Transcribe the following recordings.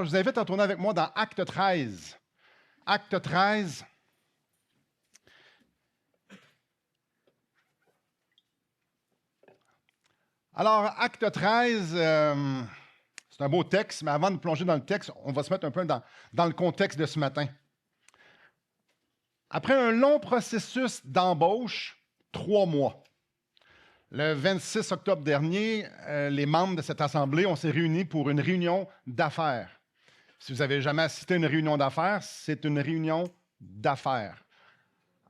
Alors, je vous invite à tourner avec moi dans Acte 13. Acte 13. Alors, Acte 13, c'est un beau texte, mais avant de plonger dans le texte, on va se mettre un peu dans le contexte de ce matin. Après un long processus d'embauche, 3 mois, le 26 octobre dernier, les membres de cette assemblée, on s'est réunis pour une réunion d'affaires. Si vous n'avez jamais assisté à une réunion d'affaires, c'est une réunion d'affaires.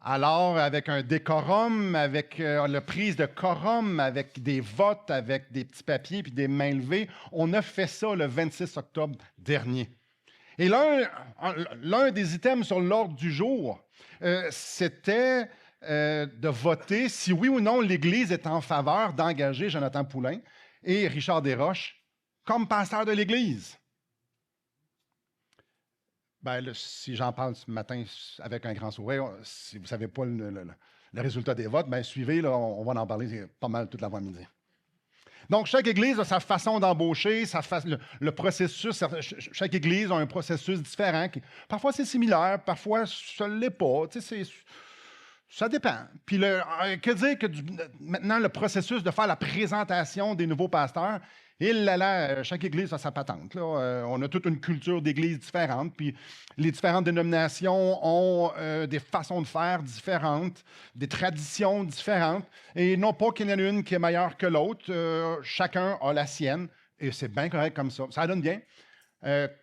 Alors, avec un décorum, avec la prise de quorum, avec des votes, avec des petits papiers puis des mains levées, on a fait ça le 26 octobre dernier. Et l'un des items sur l'ordre du jour, c'était de voter si oui ou non l'Église est en faveur d'engager Jonathan Poulain et Richard Desroches comme pasteur de l'Église. Ben, si j'en parle ce matin avec un grand sourire, si vous ne savez pas le résultat des votes, ben, suivez, là, on va en parler pas mal toute l'avant-midi. Donc, chaque Église a sa façon d'embaucher, le processus. Chaque Église a un processus différent. Parfois, c'est similaire, parfois, ça ne l'est pas. Tu sais, ça dépend. Puis, que dire que maintenant, le processus de faire la présentation des nouveaux pasteurs, chaque Église a sa patente. Là. On a toute une culture d'Église différente, puis les différentes dénominations ont des façons de faire différentes, des traditions différentes, et non pas qu'il y en a une qui est meilleure que l'autre, chacun a la sienne, et c'est bien correct comme ça. Ça donne bien.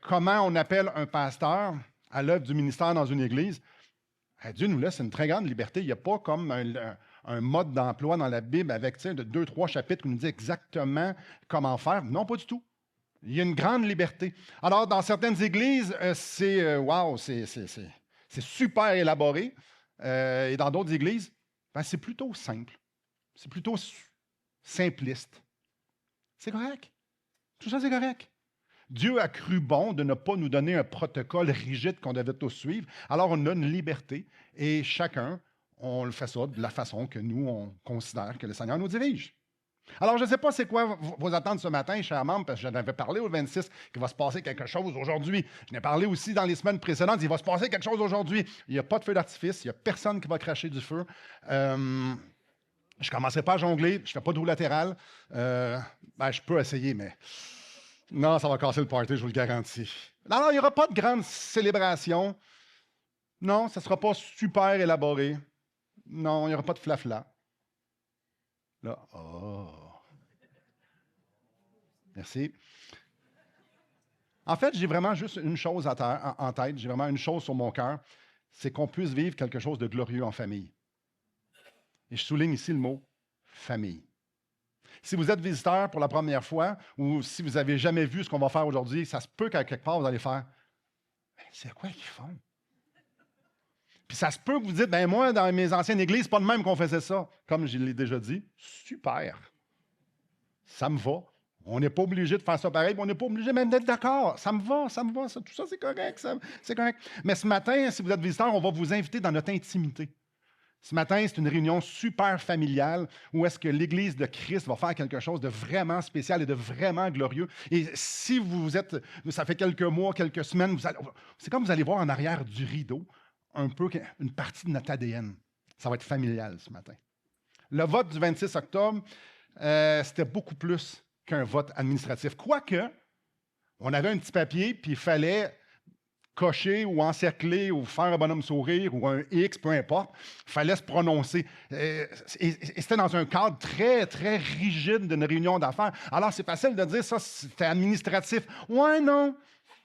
Comment on appelle un pasteur à l'œuvre du ministère dans une Église? Dieu nous laisse une très grande liberté. Il n'y a pas comme un mode d'emploi dans la Bible avec 2-3 chapitres qui nous dit exactement comment faire. Non, pas du tout. Il y a une grande liberté. Alors, dans certaines églises, c'est super élaboré. Et dans d'autres églises, ben, c'est plutôt simple. C'est plutôt simpliste. C'est correct. Tout ça, c'est correct. Dieu a cru bon de ne pas nous donner un protocole rigide qu'on devait tous suivre. Alors, on a une liberté et chacun, on le fait ça de la façon que nous, on considère que le Seigneur nous dirige. Alors, je ne sais pas c'est quoi vos attentes ce matin, chers membres, parce que j'en avais parlé au 26 qu'il va se passer quelque chose aujourd'hui. Je n'ai parlé aussi dans les semaines précédentes, il va se passer quelque chose aujourd'hui. Il n'y a pas de feu d'artifice, il n'y a personne qui va cracher du feu. Je ne commencerai pas à jongler, je ne fais pas de roue latérale. Je peux essayer, mais... Non, ça va casser le party, je vous le garantis. Non, il n'y aura pas de grande célébration. Non, ça ne sera pas super élaboré. Non, il n'y aura pas de flafla. Là, oh. Merci. En fait, j'ai vraiment juste une chose en tête, j'ai vraiment une chose sur mon cœur, c'est qu'on puisse vivre quelque chose de glorieux en famille. Et je souligne ici le mot « famille ». Si vous êtes visiteur pour la première fois ou si vous n'avez jamais vu ce qu'on va faire aujourd'hui, ça se peut qu'à quelque part, vous allez faire « C'est quoi qu'ils font? » Puis ça se peut que vous dites « Moi, dans mes anciennes églises, c'est pas de même qu'on faisait ça. » Comme je l'ai déjà dit, super. Ça me va. On n'est pas obligé de faire ça pareil, on n'est pas obligé même d'être d'accord. Ça me va. Tout ça, c'est correct. C'est correct. Mais ce matin, si vous êtes visiteur, on va vous inviter dans notre intimité. Ce matin, c'est une réunion super familiale où est-ce que l'Église de Christ va faire quelque chose de vraiment spécial et de vraiment glorieux. Et si vous êtes, ça fait quelques mois, quelques semaines, c'est comme vous allez voir en arrière du rideau un peu une partie de notre ADN. Ça va être familial ce matin. Le vote du 26 octobre, c'était beaucoup plus qu'un vote administratif. Quoique, on avait un petit papier, puis il fallait cocher ou encercler ou faire un bonhomme sourire ou un X, peu importe, il fallait se prononcer. Et c'était dans un cadre très, très rigide d'une réunion d'affaires. Alors, c'est facile de dire ça, c'était administratif. Ouais, non.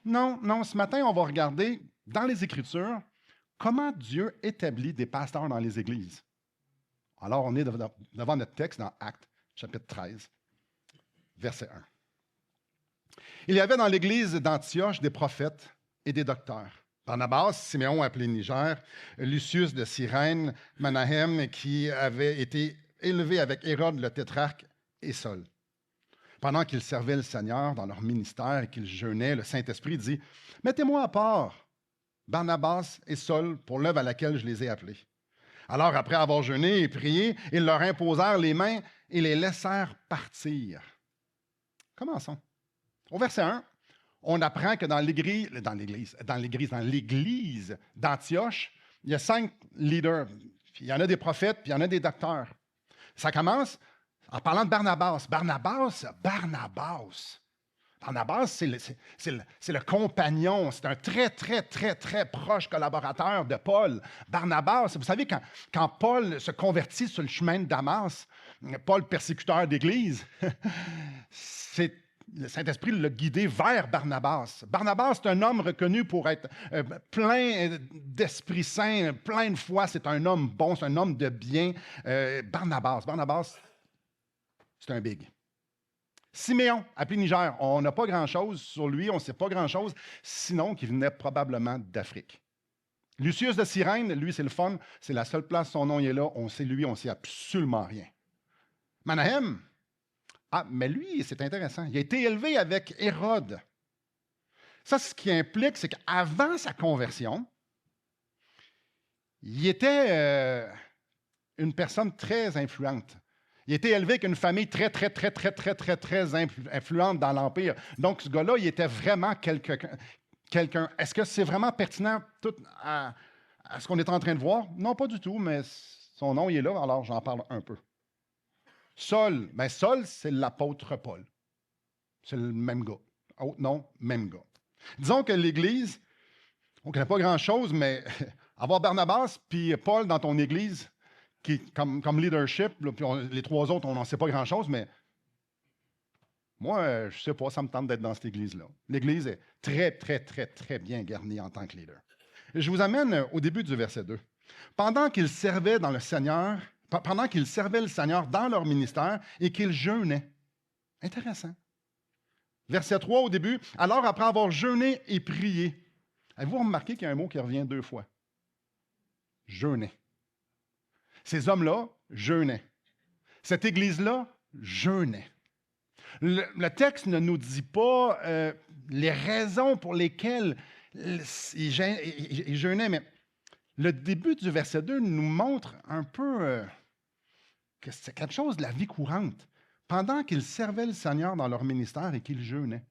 Ce matin, on va regarder dans les Écritures comment Dieu établit des pasteurs dans les églises. Alors, on est devant notre texte dans Actes, chapitre 13, verset 1. Il y avait dans l'église d'Antioche des prophètes et des docteurs. Barnabas, Siméon appelé Niger, Lucius de Cyrène, Manahem, qui avait été élevé avec Hérode le tétrarque, et Saul. Pendant qu'ils servaient le Seigneur dans leur ministère et qu'ils jeûnaient, le Saint-Esprit dit « Mettez-moi à part Barnabas et Saul pour l'œuvre à laquelle je les ai appelés. » Alors, après avoir jeûné et prié, ils leur imposèrent les mains et les laissèrent partir. Commençons. Au verset 1, on apprend que dans l'église d'Antioche, il y a 5 leaders. Il y en a des prophètes, puis il y en a des docteurs. Ça commence en parlant de Barnabas. Barnabas, c'est le compagnon, c'est un très, très, très, très proche collaborateur de Paul. Barnabas, vous savez, quand Paul se convertit sur le chemin de Damas, Paul, persécuteur d'Église, le Saint-Esprit l'a guidé vers Barnabas. Barnabas, c'est un homme reconnu pour être plein d'Esprit Saint, plein de foi. C'est un homme bon, c'est un homme de bien. Barnabas, c'est un big. Siméon, appelé Niger, on n'a pas grand-chose sur lui, on ne sait pas grand-chose, sinon qu'il venait probablement d'Afrique. Lucius de Cyrène, lui, c'est le fun, c'est la seule place, son nom il est là, on sait lui, on ne sait absolument rien. Manahem, mais lui, c'est intéressant, il a été élevé avec Hérode. Ça, ce qui implique, c'est qu'avant sa conversion, il était une personne très influente. Il a été élevé avec une famille très, très, très, très, très, très, très influente dans l'Empire. Donc, ce gars-là, il était vraiment quelqu'un. Est-ce que c'est vraiment pertinent tout à ce qu'on est en train de voir? Non, pas du tout, mais son nom, il est là, alors j'en parle un peu. Saul, Saul, c'est l'apôtre Paul. C'est le même gars. Autre nom, même gars. Disons que l'Église, on ne connaît pas grand-chose, mais avoir Barnabas puis Paul dans ton Église, comme leadership, là, puis les trois autres, on n'en sait pas grand-chose, mais moi, je ne sais pas, ça me tente d'être dans cette église-là. L'église est très, très, très, très bien garnie en tant que leader. Et je vous amène au début du verset 2. Pendant qu'ils servaient le Seigneur dans leur ministère et qu'ils jeûnaient. Intéressant. Verset 3 au début. Alors, après avoir jeûné et prié, avez-vous remarqué qu'il y a un mot qui revient 2 fois? Jeûner. Ces hommes-là jeûnaient. Cette église-là jeûnait. Le texte ne nous dit pas les raisons pour lesquelles ils jeûnaient, mais le début du verset 2 nous montre un peu que c'est quelque chose de la vie courante. Pendant qu'ils servaient le Seigneur dans leur ministère et qu'ils jeûnaient.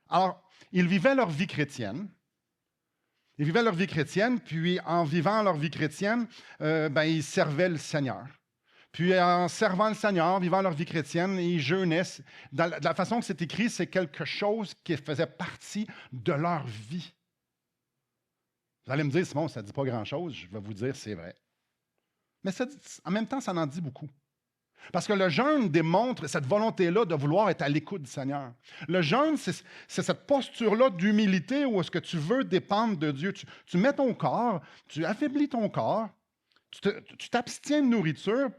Alors, ils vivaient leur vie chrétienne. Puis en vivant leur vie chrétienne, ils servaient le Seigneur. Puis en servant le Seigneur, vivant leur vie chrétienne, ils jeûnaient. De la façon que c'est écrit, c'est quelque chose qui faisait partie de leur vie. Vous allez me dire, Simon, ça ne dit pas grand-chose. Je vais vous dire, c'est vrai. Mais en même temps, ça en dit beaucoup. Parce que le jeûne démontre cette volonté-là de vouloir être à l'écoute du Seigneur. Le jeûne, c'est cette posture-là d'humilité où est-ce que tu veux dépendre de Dieu. Tu mets ton corps, tu affaiblis ton corps, tu t'abstiens de nourriture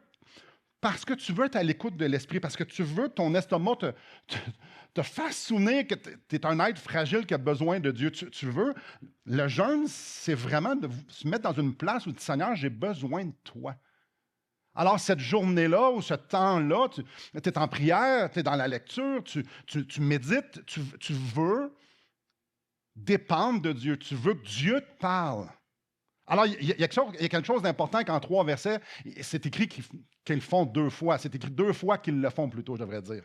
parce que tu veux être à l'écoute de l'Esprit, parce que tu veux que ton estomac te fasse souvenir que tu es un être fragile qui a besoin de Dieu. Tu veux, le jeûne, c'est vraiment de se mettre dans une place où tu dis, Seigneur, j'ai besoin de toi. Alors, cette journée-là ou ce temps-là, tu es en prière, tu es dans la lecture, tu médites, tu veux dépendre de Dieu, tu veux que Dieu te parle. Alors, il y a quelque chose d'important qu'en 3 versets, c'est écrit qu'ils le font 2 fois. C'est écrit 2 fois qu'ils le font plutôt, je devrais dire.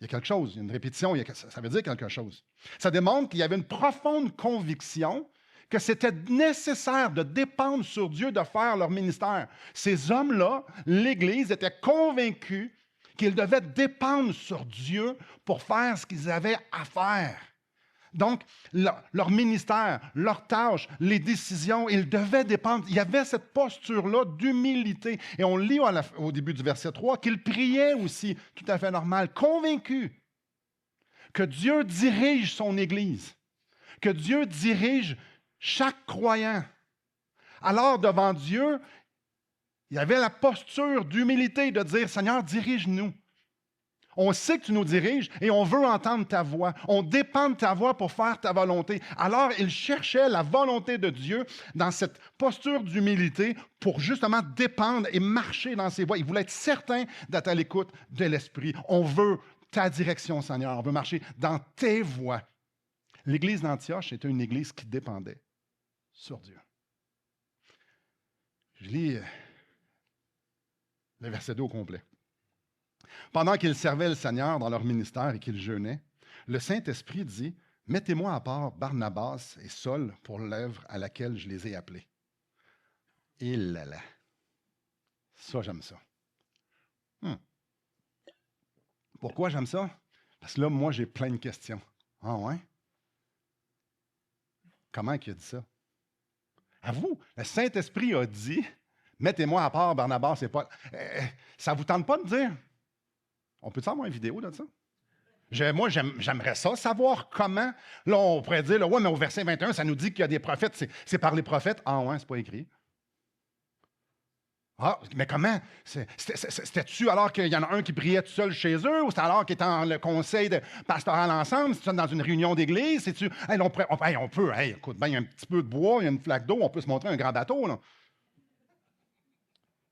Il y a quelque chose, il y a une répétition, ça veut dire quelque chose. Ça démontre qu'il y avait une profonde conviction que c'était nécessaire de dépendre sur Dieu, de faire leur ministère. Ces hommes-là, l'Église, était convaincus qu'ils devaient dépendre sur Dieu pour faire ce qu'ils avaient à faire. Donc, leur ministère, leurs tâches, les décisions, ils devaient dépendre. Il y avait cette posture-là d'humilité. Et on lit au début du verset 3 qu'ils priaient aussi, tout à fait normal, convaincus que Dieu dirige son Église, que Dieu dirige chaque croyant. Alors, devant Dieu, il y avait la posture d'humilité de dire, Seigneur, dirige-nous. On sait que tu nous diriges et on veut entendre ta voix. On dépend de ta voix pour faire ta volonté. Alors, ils cherchaient la volonté de Dieu dans cette posture d'humilité pour justement dépendre et marcher dans ses voies. Ils voulaient être certains d'être à l'écoute de l'Esprit. On veut ta direction, Seigneur. On veut marcher dans tes voies. L'Église d'Antioche était une église qui dépendait sur Dieu. Je lis le verset 2 au complet. Pendant qu'ils servaient le Seigneur dans leur ministère et qu'ils jeûnaient, le Saint-Esprit dit, « Mettez-moi à part Barnabas et Saul pour l'œuvre à laquelle je les ai appelés. » Et là là, ça j'aime ça. Pourquoi j'aime ça? Parce que là, moi, j'ai plein de questions. Ah ouais? Comment il a dit ça? À vous, le Saint-Esprit a dit, « Mettez-moi à part Barnabas et Paul. » Ça ne vous tente pas de dire? On peut-tu avoir une vidéo de ça? Moi, j'aimerais ça, savoir comment. Là, on pourrait dire, là, ouais, mais au verset 21, ça nous dit qu'il y a des prophètes. C'est par les prophètes. Ah ouais, c'est pas écrit. Ah, mais comment? C'était-tu alors qu'il y en a un qui priait tout seul chez eux, ou c'était alors qu'ils étaient dans le conseil pastoral ensemble? C'est-tu dans une réunion d'église? C'est-tu. Hey, on peut, écoute, ben, il y a un petit peu de bois, il y a une flaque d'eau, on peut se montrer un grand bateau, là.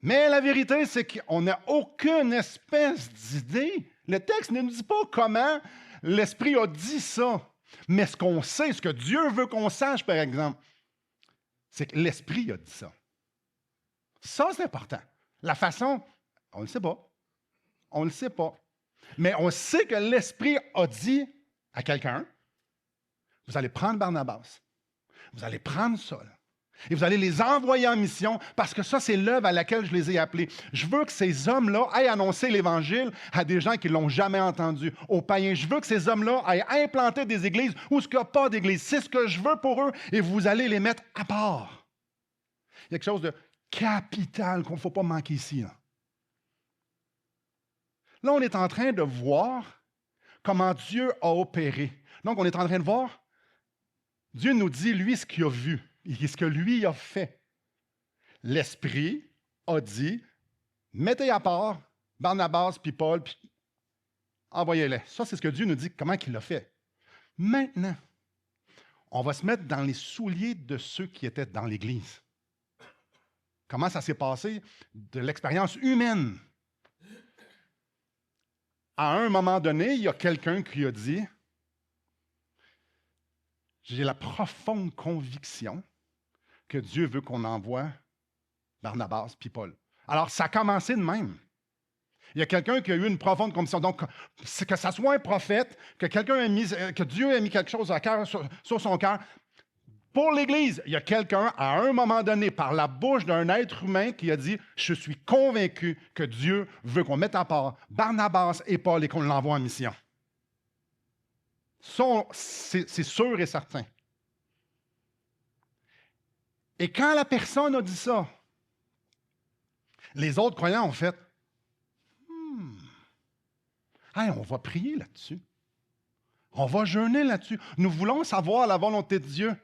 Mais la vérité, c'est qu'on n'a aucune espèce d'idée. Le texte ne nous dit pas comment l'Esprit a dit ça. Mais ce qu'on sait, ce que Dieu veut qu'on sache, par exemple, c'est que l'Esprit a dit ça. Ça, c'est important. La façon, on ne le sait pas. On ne le sait pas. Mais on sait que l'Esprit a dit à quelqu'un, vous allez prendre Barnabas, vous allez prendre Saul, et vous allez les envoyer en mission, parce que ça, c'est l'œuvre à laquelle je les ai appelés. Je veux que ces hommes-là aillent annoncer l'Évangile à des gens qui ne l'ont jamais entendu, aux païens. Je veux que ces hommes-là aillent implanter des églises où il n'y a pas d'église. C'est ce que je veux pour eux, et vous allez les mettre à part. Il y a quelque chose de capital qu'on ne faut pas manquer ici. Là, on est en train de voir comment Dieu a opéré. Donc, on est en train de voir, Dieu nous dit, lui, ce qu'il a vu, et ce que lui a fait. L'Esprit a dit, mettez à part Barnabas puis Paul, puis envoyez-les. Ça, c'est ce que Dieu nous dit, comment il l'a fait. Maintenant, on va se mettre dans les souliers de ceux qui étaient dans l'Église. Comment ça s'est passé de l'expérience humaine? À un moment donné, il y a quelqu'un qui a dit, j'ai la profonde conviction que Dieu veut qu'on envoie Barnabas puis Paul. Alors, ça a commencé de même. Il y a quelqu'un qui a eu une profonde conviction. Donc, que ça soit un prophète, que Dieu a mis quelque chose à cœur, sur son cœur. Pour l'Église, il y a quelqu'un, à un moment donné, par la bouche d'un être humain, qui a dit, je suis convaincu que Dieu veut qu'on mette à part Barnabas et Paul et qu'on l'envoie en mission. C'est sûr et certain. Et quand la personne a dit ça, les autres croyants ont fait, hey, on va prier là-dessus. On va jeûner là-dessus. Nous voulons savoir la volonté de Dieu.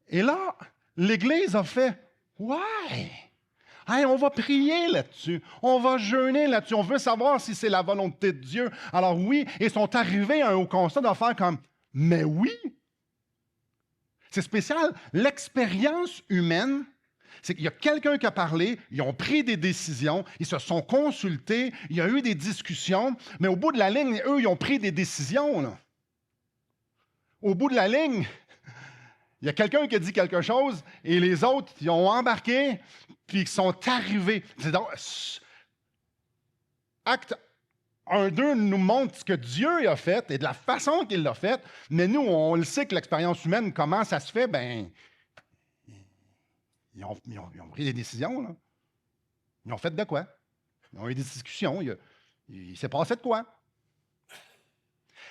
Et là, l'Église a fait, ouais, hey, on va prier là-dessus. On va jeûner là-dessus. On veut savoir si c'est la volonté de Dieu. Alors oui, ils sont arrivés au constat de faire comme, mais oui. C'est spécial. L'expérience humaine, c'est qu'il y a quelqu'un qui a parlé, ils ont pris des décisions, ils se sont consultés, il y a eu des discussions, mais au bout de la ligne, eux, ils ont pris des décisions. Là. Au bout de la ligne, il y a quelqu'un qui a dit quelque chose et les autres, ils ont embarqué puis ils sont arrivés. Donc, acte 1-2 nous montre ce que Dieu a fait et de la façon qu'il l'a fait, mais nous, on le sait que l'expérience humaine, comment ça se fait, bien, ils ont pris des décisions. Là. Ils ont fait de quoi? Ils ont eu des discussions. Il s'est passé de quoi?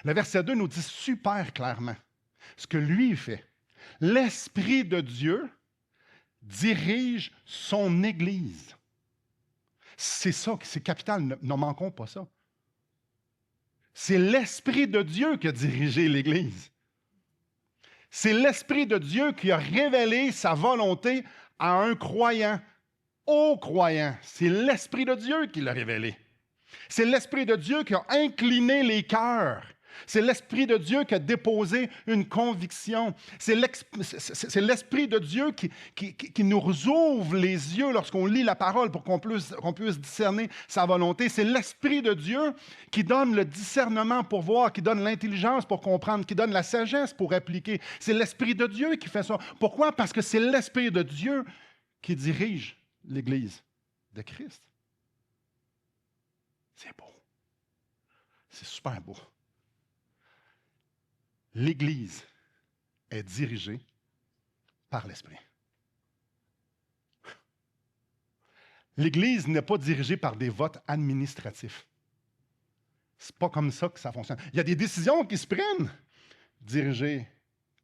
Le verset 2 nous dit super clairement ce que lui fait. L'Esprit de Dieu dirige son Église. C'est ça, c'est capital, ne manquons pas ça. C'est l'Esprit de Dieu qui a dirigé l'Église. C'est l'Esprit de Dieu qui a révélé sa volonté à un croyant, au croyant. C'est l'Esprit de Dieu qui l'a révélé. C'est l'Esprit de Dieu qui a incliné les cœurs. C'est l'Esprit de Dieu qui a déposé une conviction. C'est l'Esprit de Dieu qui nous ouvre les yeux lorsqu'on lit la parole pour qu'on puisse discerner sa volonté. C'est l'Esprit de Dieu qui donne le discernement pour voir, qui donne l'intelligence pour comprendre, qui donne la sagesse pour appliquer. C'est l'Esprit de Dieu qui fait ça. Pourquoi? Parce que c'est l'Esprit de Dieu qui dirige l'Église de Christ. C'est beau. C'est super beau. L'Église est dirigée par l'Esprit. L'Église n'est pas dirigée par des votes administratifs. C'est pas comme ça que ça fonctionne. Il y a des décisions qui se prennent dirigées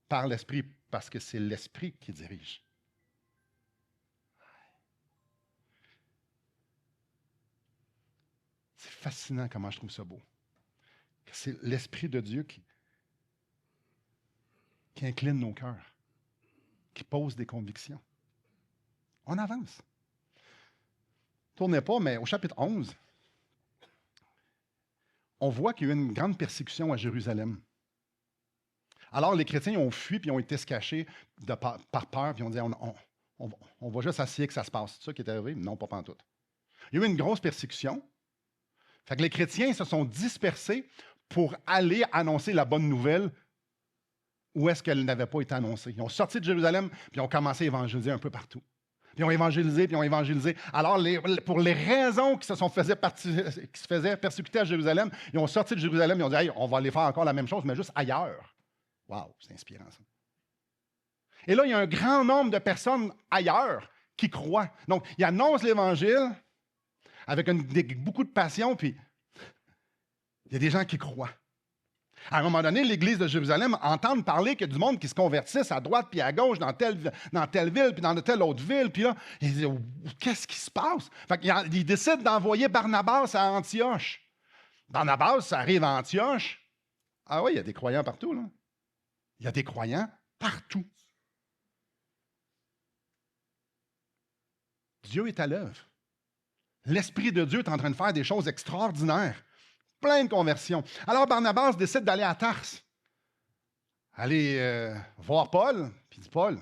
par l'Esprit parce que c'est l'Esprit qui dirige. C'est fascinant comment je trouve ça beau. C'est l'Esprit de Dieu qui incline nos cœurs, qui pose des convictions. On avance. Tournez pas, mais au chapitre 11, on voit qu'il y a eu une grande persécution à Jérusalem. Alors, les chrétiens ont fui, puis ont été se cacher par peur, puis ont dit, on va juste essayer que ça se passe. C'est ça qui est arrivé? Non, pas pantoute. Il y a eu une grosse persécution. Fait que les chrétiens se sont dispersés pour aller annoncer la bonne nouvelle où est-ce qu'elle n'avait pas été annoncée. Ils ont sorti de Jérusalem, puis ils ont commencé à évangéliser un peu partout. Puis ils ont évangélisé, puis ils ont évangélisé. Alors, pour les raisons qui se faisaient persécuter à Jérusalem, ils ont sorti de Jérusalem, ils ont dit, hey, on va aller faire encore la même chose, mais juste ailleurs. Wow, c'est inspirant, ça. Et là, il y a un grand nombre de personnes ailleurs qui croient. Donc, ils annoncent l'Évangile avec beaucoup de passion, puis il y a des gens qui croient. À un moment donné, l'Église de Jérusalem entend parler qu'il y a du monde qui se convertissent à droite puis à gauche dans telle ville puis dans telle autre ville. Puis là, ils disent, qu'est-ce qui se passe? Fait qu'ils décident d'envoyer Barnabas à Antioche. Barnabas, ça arrive à Antioche. Ah oui, il y a des croyants partout, là. Il y a des croyants partout. Dieu est à l'œuvre. L'Esprit de Dieu est en train de faire des choses extraordinaires. Plein de conversions. Alors Barnabas décide d'aller à Tarse. Aller voir Paul. Puis il dit, Paul,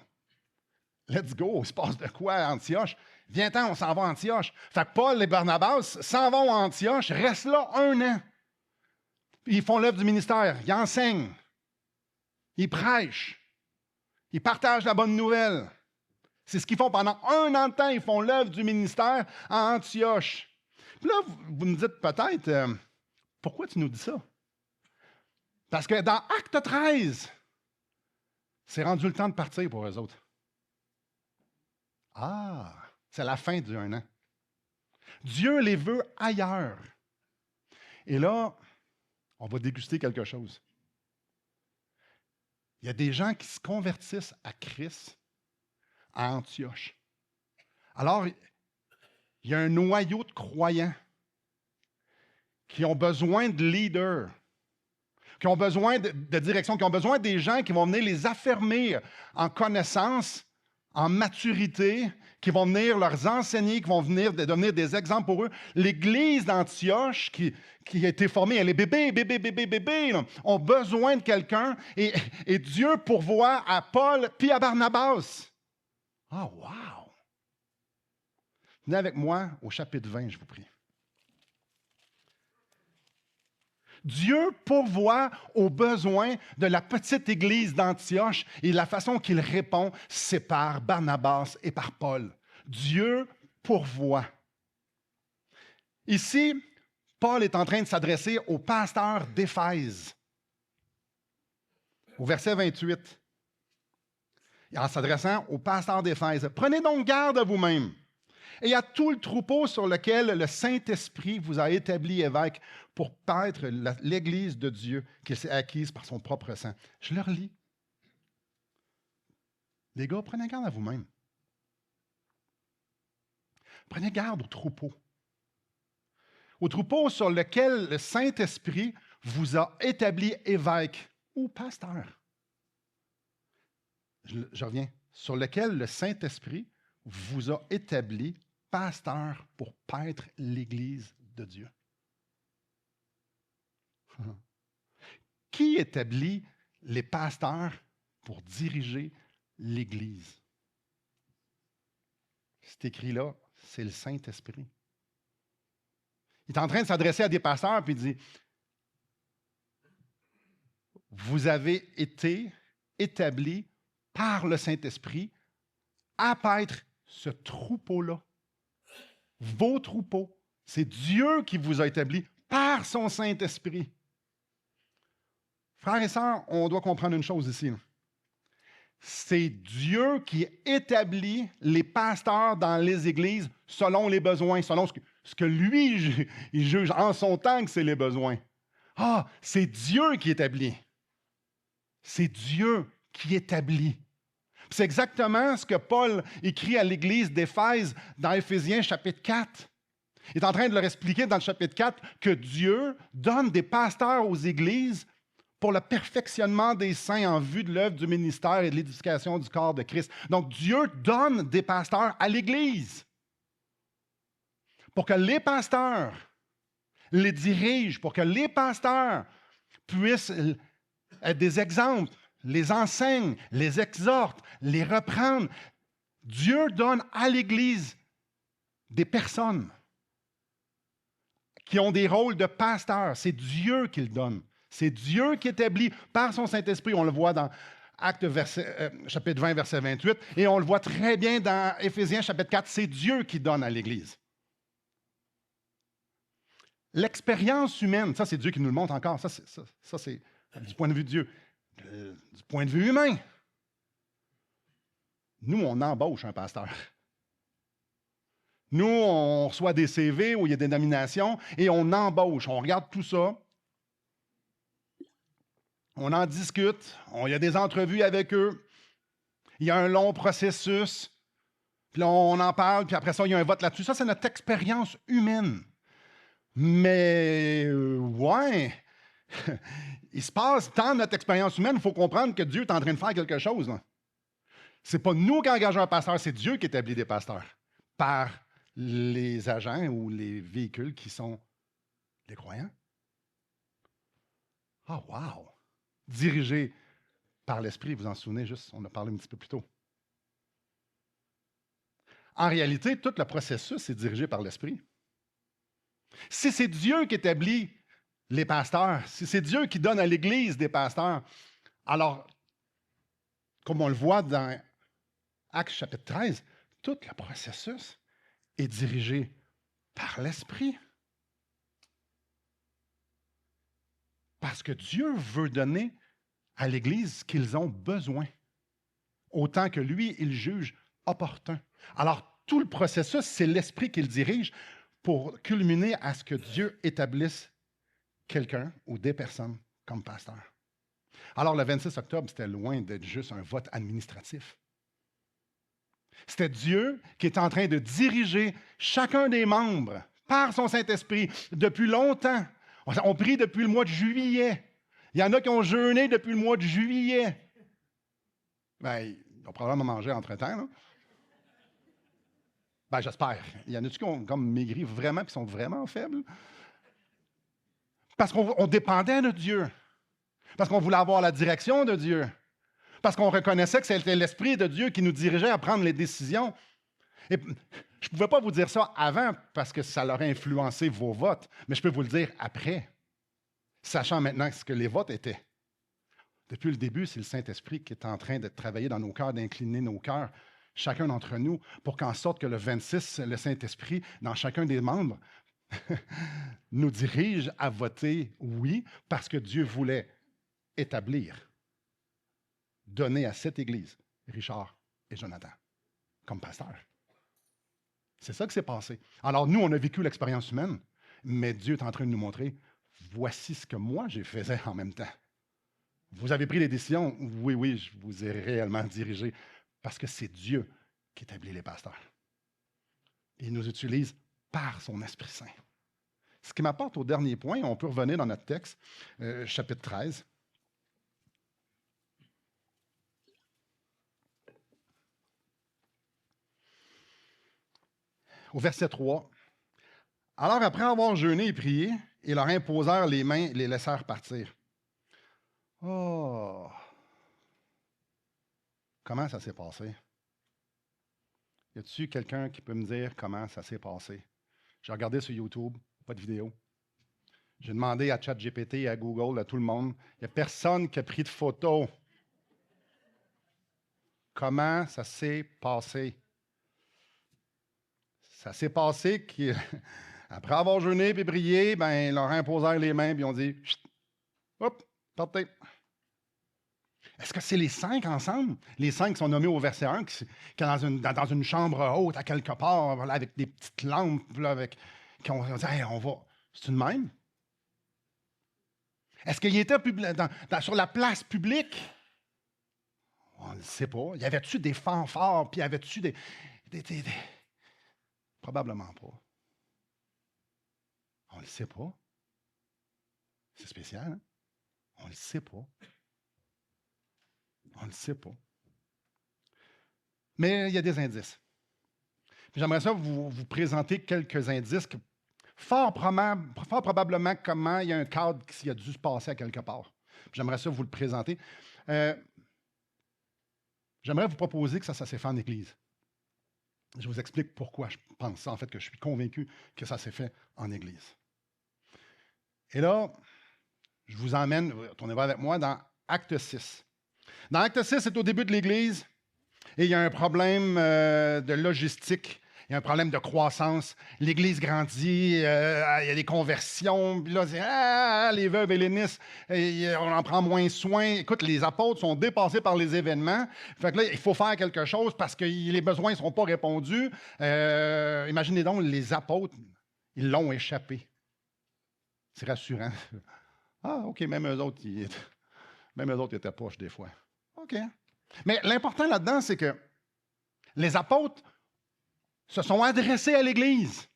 let's go, il se passe de quoi à Antioche? Viens-t'en, on s'en va à Antioche. Fait que Paul et Barnabas s'en vont à Antioche, restent là 1 an. Puis ils font l'œuvre du ministère, ils enseignent, ils prêchent, ils partagent la bonne nouvelle. C'est ce qu'ils font pendant 1 an de temps, ils font l'œuvre du ministère à Antioche. Puis là, vous me dites peut-être, pourquoi tu nous dis ça? Parce que dans Acte 13, c'est rendu le temps de partir pour eux autres. Ah, c'est la fin du 1 an. Dieu les veut ailleurs. Et là, on va déguster quelque chose. Il y a des gens qui se convertissent à Christ à Antioche. Alors, il y a un noyau de croyants qui ont besoin de leaders, qui ont besoin de direction, qui ont besoin des gens qui vont venir les affermir en connaissance, en maturité, qui vont venir leur enseigner, qui vont venir devenir des exemples pour eux. L'Église d'Antioche, qui a été formée, elle est bébé, là, ont besoin de quelqu'un, et Dieu pourvoit à Paul puis à Barnabas. Ah, wow! Venez avec moi au chapitre 20, je vous prie. Dieu pourvoit aux besoins de la petite église d'Antioche et la façon qu'il répond, c'est par Barnabas et par Paul. Dieu pourvoit. Ici, Paul est en train de s'adresser aux pasteurs d'Éphèse. Au verset 28, en s'adressant aux pasteurs d'Éphèse, « Prenez donc garde à vous-même et à tout le troupeau sur lequel le Saint-Esprit vous a établi évêque pour paître l'Église de Dieu qu'il s'est acquise par son propre sang. » Je le relis. Les gars, prenez garde à vous-même. Prenez garde au troupeau. Au troupeau sur lequel le Saint-Esprit vous a établi évêque ou pasteur. Je reviens. Sur lequel le Saint-Esprit vous a établi pasteur pour paître l'Église de Dieu. Qui établit les pasteurs pour diriger l'Église? C'est écrit là, c'est le Saint-Esprit. Il est en train de s'adresser à des pasteurs puis il dit, vous avez été établis par le Saint-Esprit à paître ce troupeau-là. Vos troupeaux, C'est Dieu qui vous a établi par son Saint-Esprit. Frères et sœurs, on doit comprendre une chose ici. C'est Dieu qui établit les pasteurs dans les églises selon les besoins, selon ce que lui, il juge en son temps que c'est les besoins. Ah, c'est Dieu qui établit. C'est Dieu qui établit. C'est exactement ce que Paul écrit à l'église d'Éphèse dans Éphésiens chapitre 4. Il est en train de leur expliquer dans le chapitre 4 que Dieu donne des pasteurs aux églises pour le perfectionnement des saints en vue de l'œuvre du ministère et de l'édification du corps de Christ. Donc, Dieu donne des pasteurs à l'Église pour que les pasteurs les dirigent, pour que les pasteurs puissent être des exemples, les enseignent, les exhortent, les reprendre. Dieu donne à l'Église des personnes qui ont des rôles de pasteurs. C'est Dieu qui le donne. C'est Dieu qui établit par son Saint-Esprit. On le voit dans Actes chapitre 20, verset 28, et on le voit très bien dans Éphésiens chapitre 4. C'est Dieu qui donne à l'Église. L'expérience humaine, ça c'est Dieu qui nous le montre encore. Ça c'est du point de vue de Dieu. Du point de vue humain, nous, on embauche un pasteur. Nous, on reçoit des CV où il y a des nominations et on embauche. On regarde tout ça. On en discute, il y a des entrevues avec eux, il y a un long processus, puis là, on en parle, puis après ça, il y a un vote là-dessus. Ça, c'est notre expérience humaine. Mais, ouais, il se passe tant de notre expérience humaine, il faut comprendre que Dieu est en train de faire quelque chose. Ce n'est pas nous qui engageons un pasteur, c'est Dieu qui établit des pasteurs par les agents ou les véhicules qui sont les croyants. Ah, wow! Dirigé par l'Esprit, vous en souvenez juste, on a parlé un petit peu plus tôt. En réalité, tout le processus est dirigé par l'Esprit. Si c'est Dieu qui établit les pasteurs, si c'est Dieu qui donne à l'Église des pasteurs, alors, comme on le voit dans Actes chapitre 13, tout le processus est dirigé par l'Esprit. Parce que Dieu veut donner à l'Église ce qu'ils ont besoin, autant que lui, il juge opportun. Alors, tout le processus, c'est l'Esprit qui le dirige pour culminer à ce que Dieu établisse quelqu'un ou des personnes comme pasteur. Alors, le 26 octobre, c'était loin d'être juste un vote administratif. C'était Dieu qui est en train de diriger chacun des membres par son Saint-Esprit depuis longtemps. On prie depuis le mois de juillet. Il y en a qui ont jeûné depuis le mois de juillet. Bien, ils ont probablement mangé entre-temps, là. Ben, j'espère. Il y en a-tu qui ont comme maigri vraiment, qui sont vraiment faibles? Parce qu'on dépendait de Dieu. Parce qu'on voulait avoir la direction de Dieu. Parce qu'on reconnaissait que c'était l'Esprit de Dieu qui nous dirigeait à prendre les décisions. Et je ne pouvais pas vous dire ça avant parce que ça aurait influencé vos votes, mais je peux vous le dire après, sachant maintenant ce que les votes étaient. Depuis le début, c'est le Saint-Esprit qui est en train de travailler dans nos cœurs, d'incliner nos cœurs, chacun d'entre nous, pour qu'en sorte que le 26, le Saint-Esprit, dans chacun des membres, nous dirige à voter oui, parce que Dieu voulait établir, donner à cette Église, Richard et Jonathan, comme pasteurs. C'est ça qui s'est passé. Alors nous, on a vécu l'expérience humaine, mais Dieu est en train de nous montrer, voici ce que moi, j'ai fait en même temps. Vous avez pris les décisions, oui, je vous ai réellement dirigé, parce que c'est Dieu qui établit les pasteurs. Il nous utilise par son Esprit Saint. Ce qui m'apporte au dernier point, on peut revenir dans notre texte, chapitre 13. Au verset 3. Alors, après avoir jeûné et prié, ils leur imposèrent les mains et les laissèrent partir. Oh! Comment ça s'est passé? Y a-t-il quelqu'un qui peut me dire comment ça s'est passé? J'ai regardé sur YouTube, pas de vidéo. J'ai demandé à ChatGPT, à Google, à tout le monde. Il n'y a personne qui a pris de photos. Comment ça s'est passé? Ça s'est passé Après avoir jeûné et prié, ben, ils leur imposèrent les mains, puis ils ont dit, chut, hop, partez. Est-ce que c'est les 5 ensemble? Les 5 qui sont nommés au verset 1, qui dans une chambre haute, à quelque part, là, avec des petites lampes, là, qui ont dit, hey, on va. C'est une même? Est-ce qu'il était sur la place publique? On ne sait pas. Y avait-tu des fanfares, puis y avait-tu des... Probablement pas. On ne le sait pas. C'est spécial, hein? On ne le sait pas. On ne le sait pas. Mais il y a des indices. Puis j'aimerais ça vous présenter quelques indices que fort probablement comment il y a un cadre qui a dû se passer à quelque part. Puis j'aimerais ça vous le présenter. J'aimerais vous proposer que ça s'est fait en Église. Je vous explique pourquoi je pense ça, en fait, que je suis convaincu que ça s'est fait en Église. Et là, je vous emmène, tournez-vous avec moi, dans Acte 6. Dans Acte 6, c'est au début de l'Église, et il y a un problème de logistique, il y a un problème de croissance. L'Église grandit, il y a des conversions, puis là, les veuves hellénistes, on en prend moins soin. Écoute, les apôtres sont dépassés par les événements. Fait que là, il faut faire quelque chose parce que les besoins ne seront pas répondus. Imaginez donc, les apôtres, ils l'ont échappé. C'est rassurant. Ah, OK, même eux autres, ils étaient poches des fois. OK. Mais l'important là-dedans, c'est que les apôtres se sont adressés à l'Église.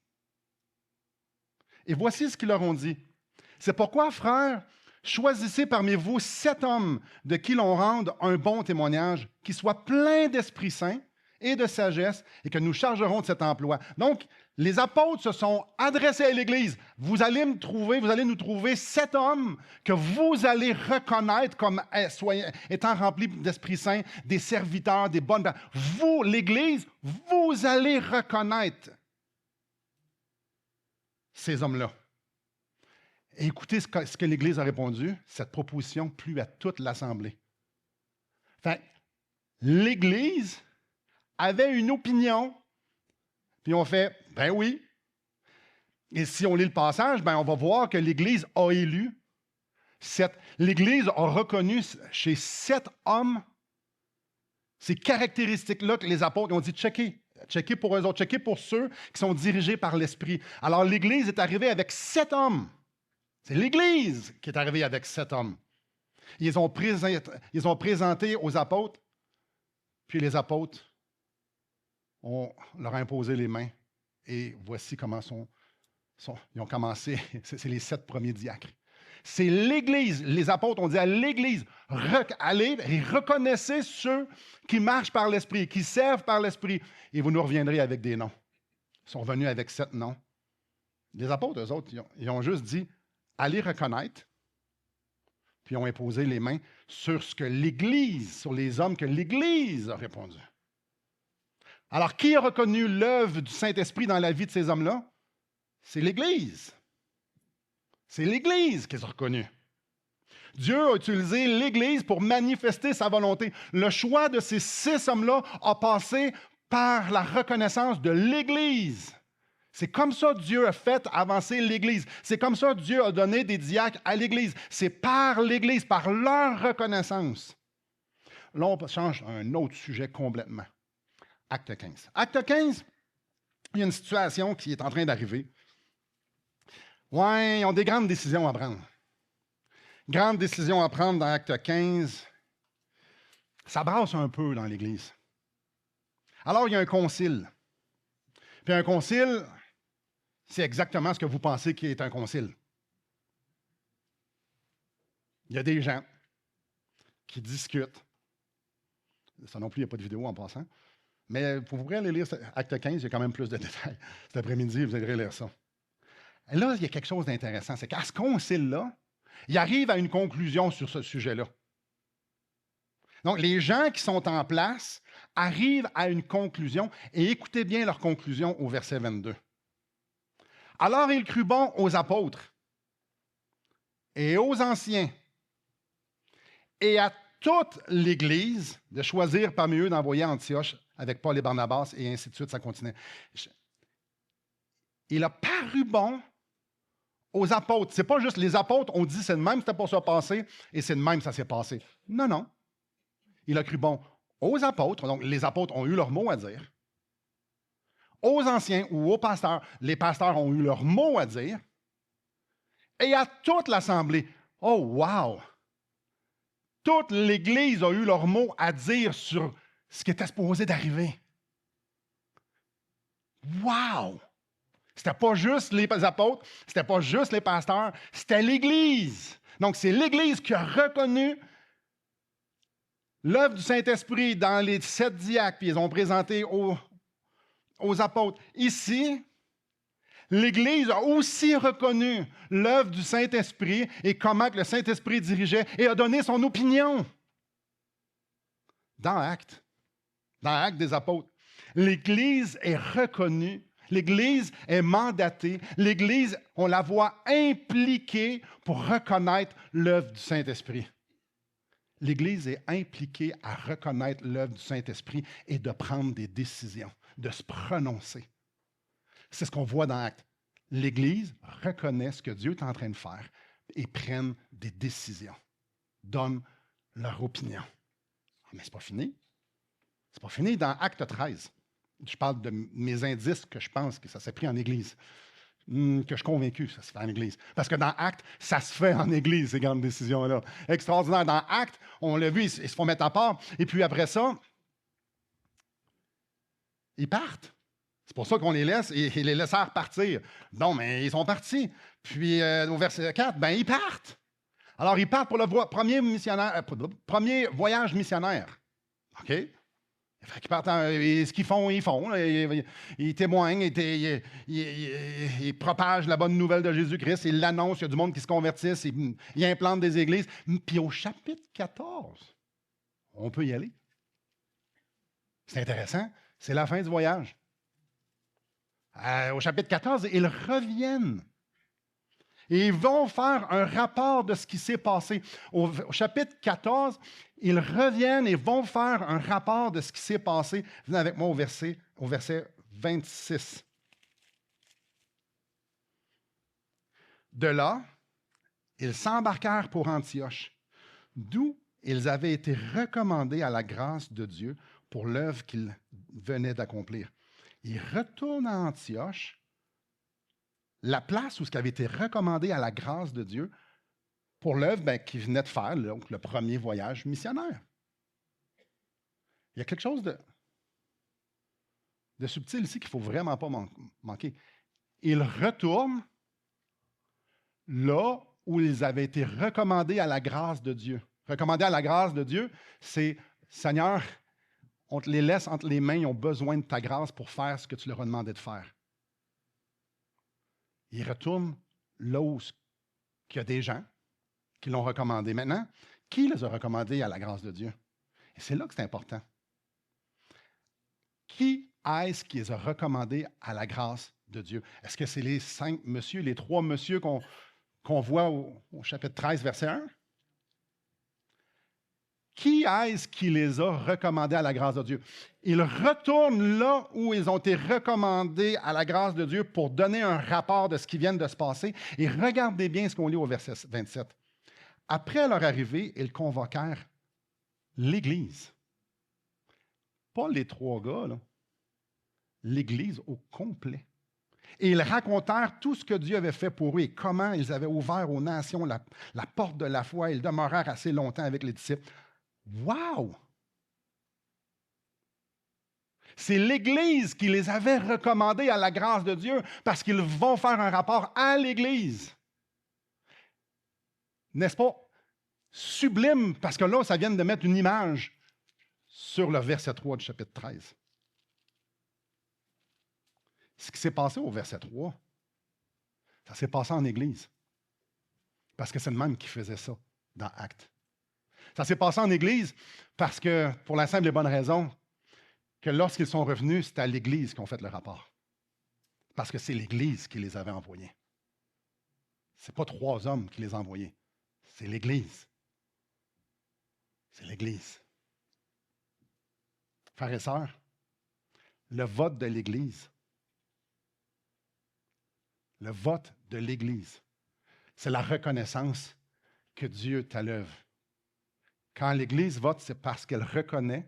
Et voici ce qu'ils leur ont dit. C'est pourquoi, frères, choisissez parmi vous 7 hommes de qui l'on rende un bon témoignage, qui soient pleins d'Esprit Saint et de sagesse, et que nous chargerons de cet emploi. Donc, les apôtres se sont adressés à l'Église. Vous allez nous trouver 7 hommes que vous allez reconnaître comme étant remplis d'Esprit Saint, des serviteurs, des bonnes personnes. Vous, l'Église, vous allez reconnaître ces hommes-là. Et écoutez ce que l'Église a répondu. Cette proposition plut à toute l'Assemblée. Enfin, l'Église avait une opinion, puis on fait, ben oui. Et si on lit le passage, ben on va voir que l'Église a élu, l'Église a reconnu chez 7 hommes ces caractéristiques-là que les apôtres ont dit, checker pour eux autres, checker pour ceux qui sont dirigés par l'Esprit. Alors l'Église est arrivée avec 7 hommes. C'est l'Église qui est arrivée avec 7 hommes. Ils ont présenté aux apôtres, puis les apôtres leur a imposé les mains. Et voici comment ils ont commencé. C'est les 7 premiers diacres. C'est l'Église. Les apôtres ont dit à l'Église, allez et reconnaissez ceux qui marchent par l'Esprit, qui servent par l'Esprit, et vous nous reviendrez avec des noms. Ils sont venus avec 7 noms. Les apôtres, eux autres, ils ont juste dit, allez reconnaître, puis ils ont imposé les mains sur ce que l'Église, sur les hommes que l'Église a répondu. Alors, qui a reconnu l'œuvre du Saint-Esprit dans la vie de ces hommes-là? C'est l'Église. C'est l'Église qui les a reconnus. Dieu a utilisé l'Église pour manifester sa volonté. Le choix de ces 6 hommes-là a passé par la reconnaissance de l'Église. C'est comme ça que Dieu a fait avancer l'Église. C'est comme ça que Dieu a donné des diacres à l'Église. C'est par l'Église, par leur reconnaissance. Là, on change un autre sujet complètement. Acte 15. Acte 15, il y a une situation qui est en train d'arriver. Ouais, ils ont des grandes décisions à prendre. Grandes décisions à prendre dans Acte 15. Ça brasse un peu dans l'Église. Alors, il y a un concile. Puis un concile, c'est exactement ce que vous pensez qui est un concile. Il y a des gens qui discutent. Ça non plus, il n'y a pas de vidéo en passant. Mais vous pourrez aller lire Acte 15, il y a quand même plus de détails. Cet après-midi, vous allez lire ça. Et là, il y a quelque chose d'intéressant, c'est qu'à ce concile-là, il arrive à une conclusion sur ce sujet-là. Donc, les gens qui sont en place arrivent à une conclusion, et écoutez bien leur conclusion au verset 22. Alors il crut bon aux apôtres et aux anciens et à toute l'Église de choisir parmi eux d'envoyer à Antioche avec Paul et Barnabas, et ainsi de suite, ça continuait. il a paru bon aux apôtres. Ce n'est pas juste les apôtres, on dit c'est de même, c'était pour se passer, et c'est de même, ça s'est passé. Non, non. Il a cru bon aux apôtres, donc les apôtres ont eu leur mot à dire. Aux anciens ou aux pasteurs, les pasteurs ont eu leur mot à dire. Et à toute l'Assemblée. Oh, wow! Toute l'Église a eu leur mot à dire sur ce qui était supposé d'arriver. Wow! C'était pas juste les apôtres, c'était pas juste les pasteurs, c'était l'Église. Donc, c'est l'Église qui a reconnu l'œuvre du Saint-Esprit dans les 7 diacres, puis ils ont présenté aux apôtres. Ici, l'Église a aussi reconnu l'œuvre du Saint-Esprit et comment que le Saint-Esprit dirigeait et a donné son opinion. Dans Actes des apôtres, l'Église est reconnue, l'Église est mandatée, l'Église, on la voit impliquée pour reconnaître l'œuvre du Saint-Esprit. L'Église est impliquée à reconnaître l'œuvre du Saint-Esprit et de prendre des décisions, de se prononcer. C'est ce qu'on voit dans Actes. L'Église reconnaît ce que Dieu est en train de faire et prenne des décisions, donne leur opinion. Mais ce n'est pas fini. C'est pas fini dans Acte 13. Je parle de mes indices que je pense que ça s'est pris en Église. Que je suis convaincu que ça se fait en Église. Parce que dans Acte, ça se fait en Église, ces grandes décisions-là. Extraordinaire. Dans Acte, on l'a vu, ils se font mettre à part. Et puis après ça, ils partent. C'est pour ça qu'on les laisse et les laissèrent partir. Non, mais ils sont partis. Puis au verset 4, ben ils partent. Alors, ils partent pour le premier voyage missionnaire. OK? Fait qu'ils partent ce qu'ils font, ils font. Ils témoignent, ils propagent la bonne nouvelle de Jésus-Christ, ils l'annoncent, il y a du monde qui se convertisse, ils implantent des églises. Puis au chapitre 14, on peut y aller. C'est intéressant, c'est la fin du voyage. Au chapitre 14, ils reviennent. Et ils vont faire un rapport de ce qui s'est passé. Au chapitre 14, ils reviennent et vont faire un rapport de ce qui s'est passé. Venez avec moi au verset 26. De là, ils s'embarquèrent pour Antioche, d'où ils avaient été recommandés à la grâce de Dieu pour l'œuvre qu'ils venaient d'accomplir. Ils retournent à Antioche, la place où ce qui avait été recommandé à la grâce de Dieu pour l'œuvre qu'ils venaient de faire, donc le premier voyage missionnaire. Il y a quelque chose de subtil ici qu'il ne faut vraiment pas manquer. Ils retournent là où ils avaient été recommandés à la grâce de Dieu. Recommandés à la grâce de Dieu, c'est « Seigneur, on te les laisse entre les mains, ils ont besoin de ta grâce pour faire ce que tu leur as demandé de faire. » Ils retournent là où il y a des gens qui l'ont recommandé. Maintenant, qui les a recommandés à la grâce de Dieu? Et c'est là que c'est important. Qui est-ce qui les a recommandés à la grâce de Dieu? Est-ce que c'est les 5 messieurs, les 3 messieurs qu'on voit au chapitre 13, verset 1? Qui est-ce qui les a recommandés à la grâce de Dieu? Ils retournent là où ils ont été recommandés à la grâce de Dieu pour donner un rapport de ce qui vient de se passer. Et regardez bien ce qu'on lit au verset 27. Après leur arrivée, ils convoquèrent l'Église. Pas les 3 gars, là. L'Église au complet. Et ils racontèrent tout ce que Dieu avait fait pour eux et comment ils avaient ouvert aux nations la porte de la foi. Ils demeurèrent assez longtemps avec les disciples. Wow! C'est l'Église qui les avait recommandés à la grâce de Dieu parce qu'ils vont faire un rapport à l'Église. N'est-ce pas? Sublime, parce que là, ça vient de mettre une image sur le verset 3 du chapitre 13. Ce qui s'est passé au verset 3, ça s'est passé en Église. Parce que c'est le même qui faisait ça dans Actes. Ça s'est passé en Église parce que, pour la simple et bonne raison, que lorsqu'ils sont revenus, c'est à l'Église qu'ils ont fait le rapport. Parce que c'est l'Église qui les avait envoyés. Ce n'est pas 3 hommes qui les ont envoyés. C'est l'Église. C'est l'Église. Frères et sœurs, le vote de l'Église Le vote de l'Église, c'est la reconnaissance que Dieu est à l'œuvre. Quand l'Église vote, c'est parce qu'elle reconnaît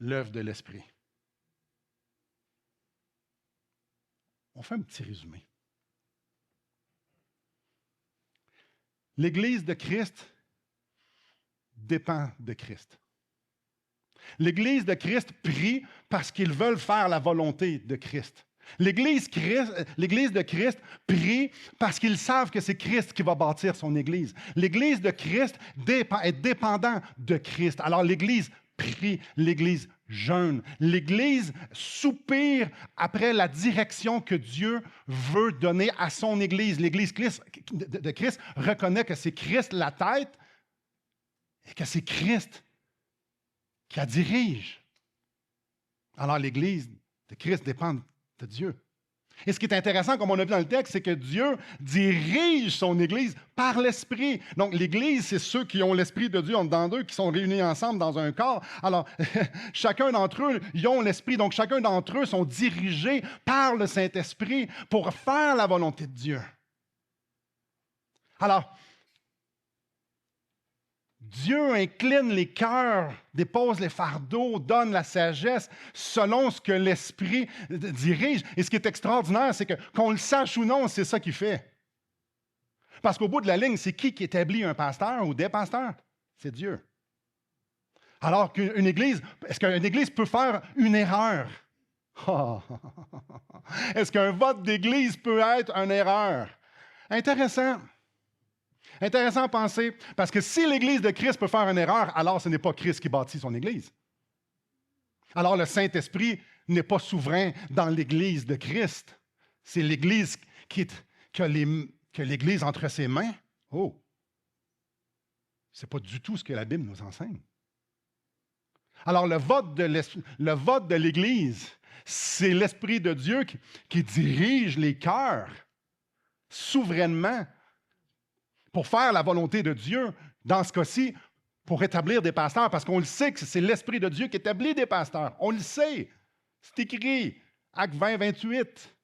l'œuvre de l'Esprit. On fait un petit résumé. L'Église de Christ dépend de Christ. L'Église de Christ prie parce qu'ils veulent faire la volonté de Christ. L'Église de Christ prie parce qu'ils savent que c'est Christ qui va bâtir son Église. L'Église de Christ est dépendante de Christ. Alors l'Église prie, l'Église jeûne, l'Église soupire après la direction que Dieu veut donner à son Église. L'Église de Christ reconnaît que c'est Christ la tête et que c'est Christ qui la dirige. Alors l'Église de Christ dépend de Dieu. Et ce qui est intéressant, comme on a vu dans le texte, c'est que Dieu dirige son Église par l'Esprit. Donc, l'Église, c'est ceux qui ont l'Esprit de Dieu en dedans d'eux, qui sont réunis ensemble dans un corps. Alors, chacun d'entre eux, ils ont l'Esprit. Donc, chacun d'entre eux sont dirigés par le Saint-Esprit pour faire la volonté de Dieu. Alors, Dieu incline les cœurs, dépose les fardeaux, donne la sagesse selon ce que l'Esprit dirige. Et ce qui est extraordinaire, c'est que qu'on le sache ou non, c'est ça qu'il fait. Parce qu'au bout de la ligne, c'est qui établit un pasteur ou des pasteurs? C'est Dieu. Alors qu'une Église, est-ce qu'une Église peut faire une erreur? Est-ce qu'un vote d'Église peut être une erreur? Intéressant. Intéressant à penser, parce que si l'Église de Christ peut faire une erreur, alors ce n'est pas Christ qui bâtit son Église. Alors le Saint-Esprit n'est pas souverain dans l'Église de Christ. C'est l'Église que l'Église entre ses mains. Oh! Ce n'est pas du tout ce que la Bible nous enseigne. Alors le vote de l'Église, c'est l'Esprit de Dieu qui dirige les cœurs souverainement pour faire la volonté de Dieu, dans ce cas-ci, pour établir des pasteurs, parce qu'on le sait que c'est l'Esprit de Dieu qui établit des pasteurs. On le sait. C'est écrit, Actes 20, 28.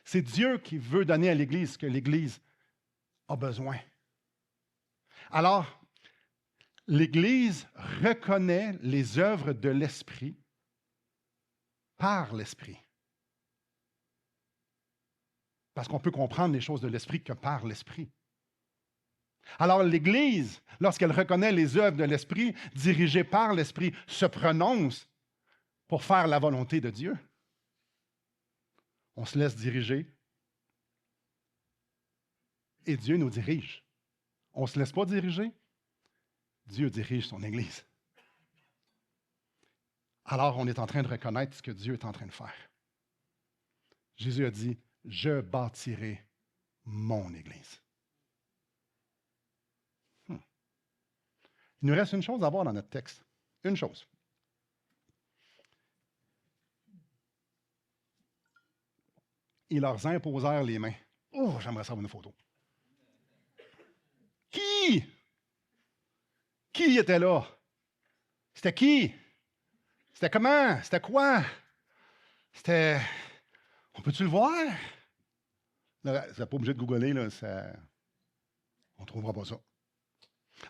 C'est Dieu qui veut donner à l'Église ce que l'Église a besoin. Alors, l'Église reconnaît les œuvres de l'Esprit par l'Esprit. Parce qu'on peut comprendre les choses de l'Esprit que par l'Esprit. Alors l'Église, lorsqu'elle reconnaît les œuvres de l'Esprit, dirigées par l'Esprit, se prononce pour faire la volonté de Dieu. On se laisse diriger et Dieu nous dirige. On ne se laisse pas diriger, Dieu dirige son Église. Alors on est en train de reconnaître ce que Dieu est en train de faire. Jésus a dit, « Je bâtirai mon Église. » Il nous reste une chose à voir dans notre texte. Une chose. Ils leur imposèrent les mains. Oh, j'aimerais savoir une photo. Qui? Qui était là? C'était qui? C'était comment? C'était quoi? C'était... On peut-tu le voir? Vous n'êtes pas obligé de googler, là, on ne trouvera pas ça.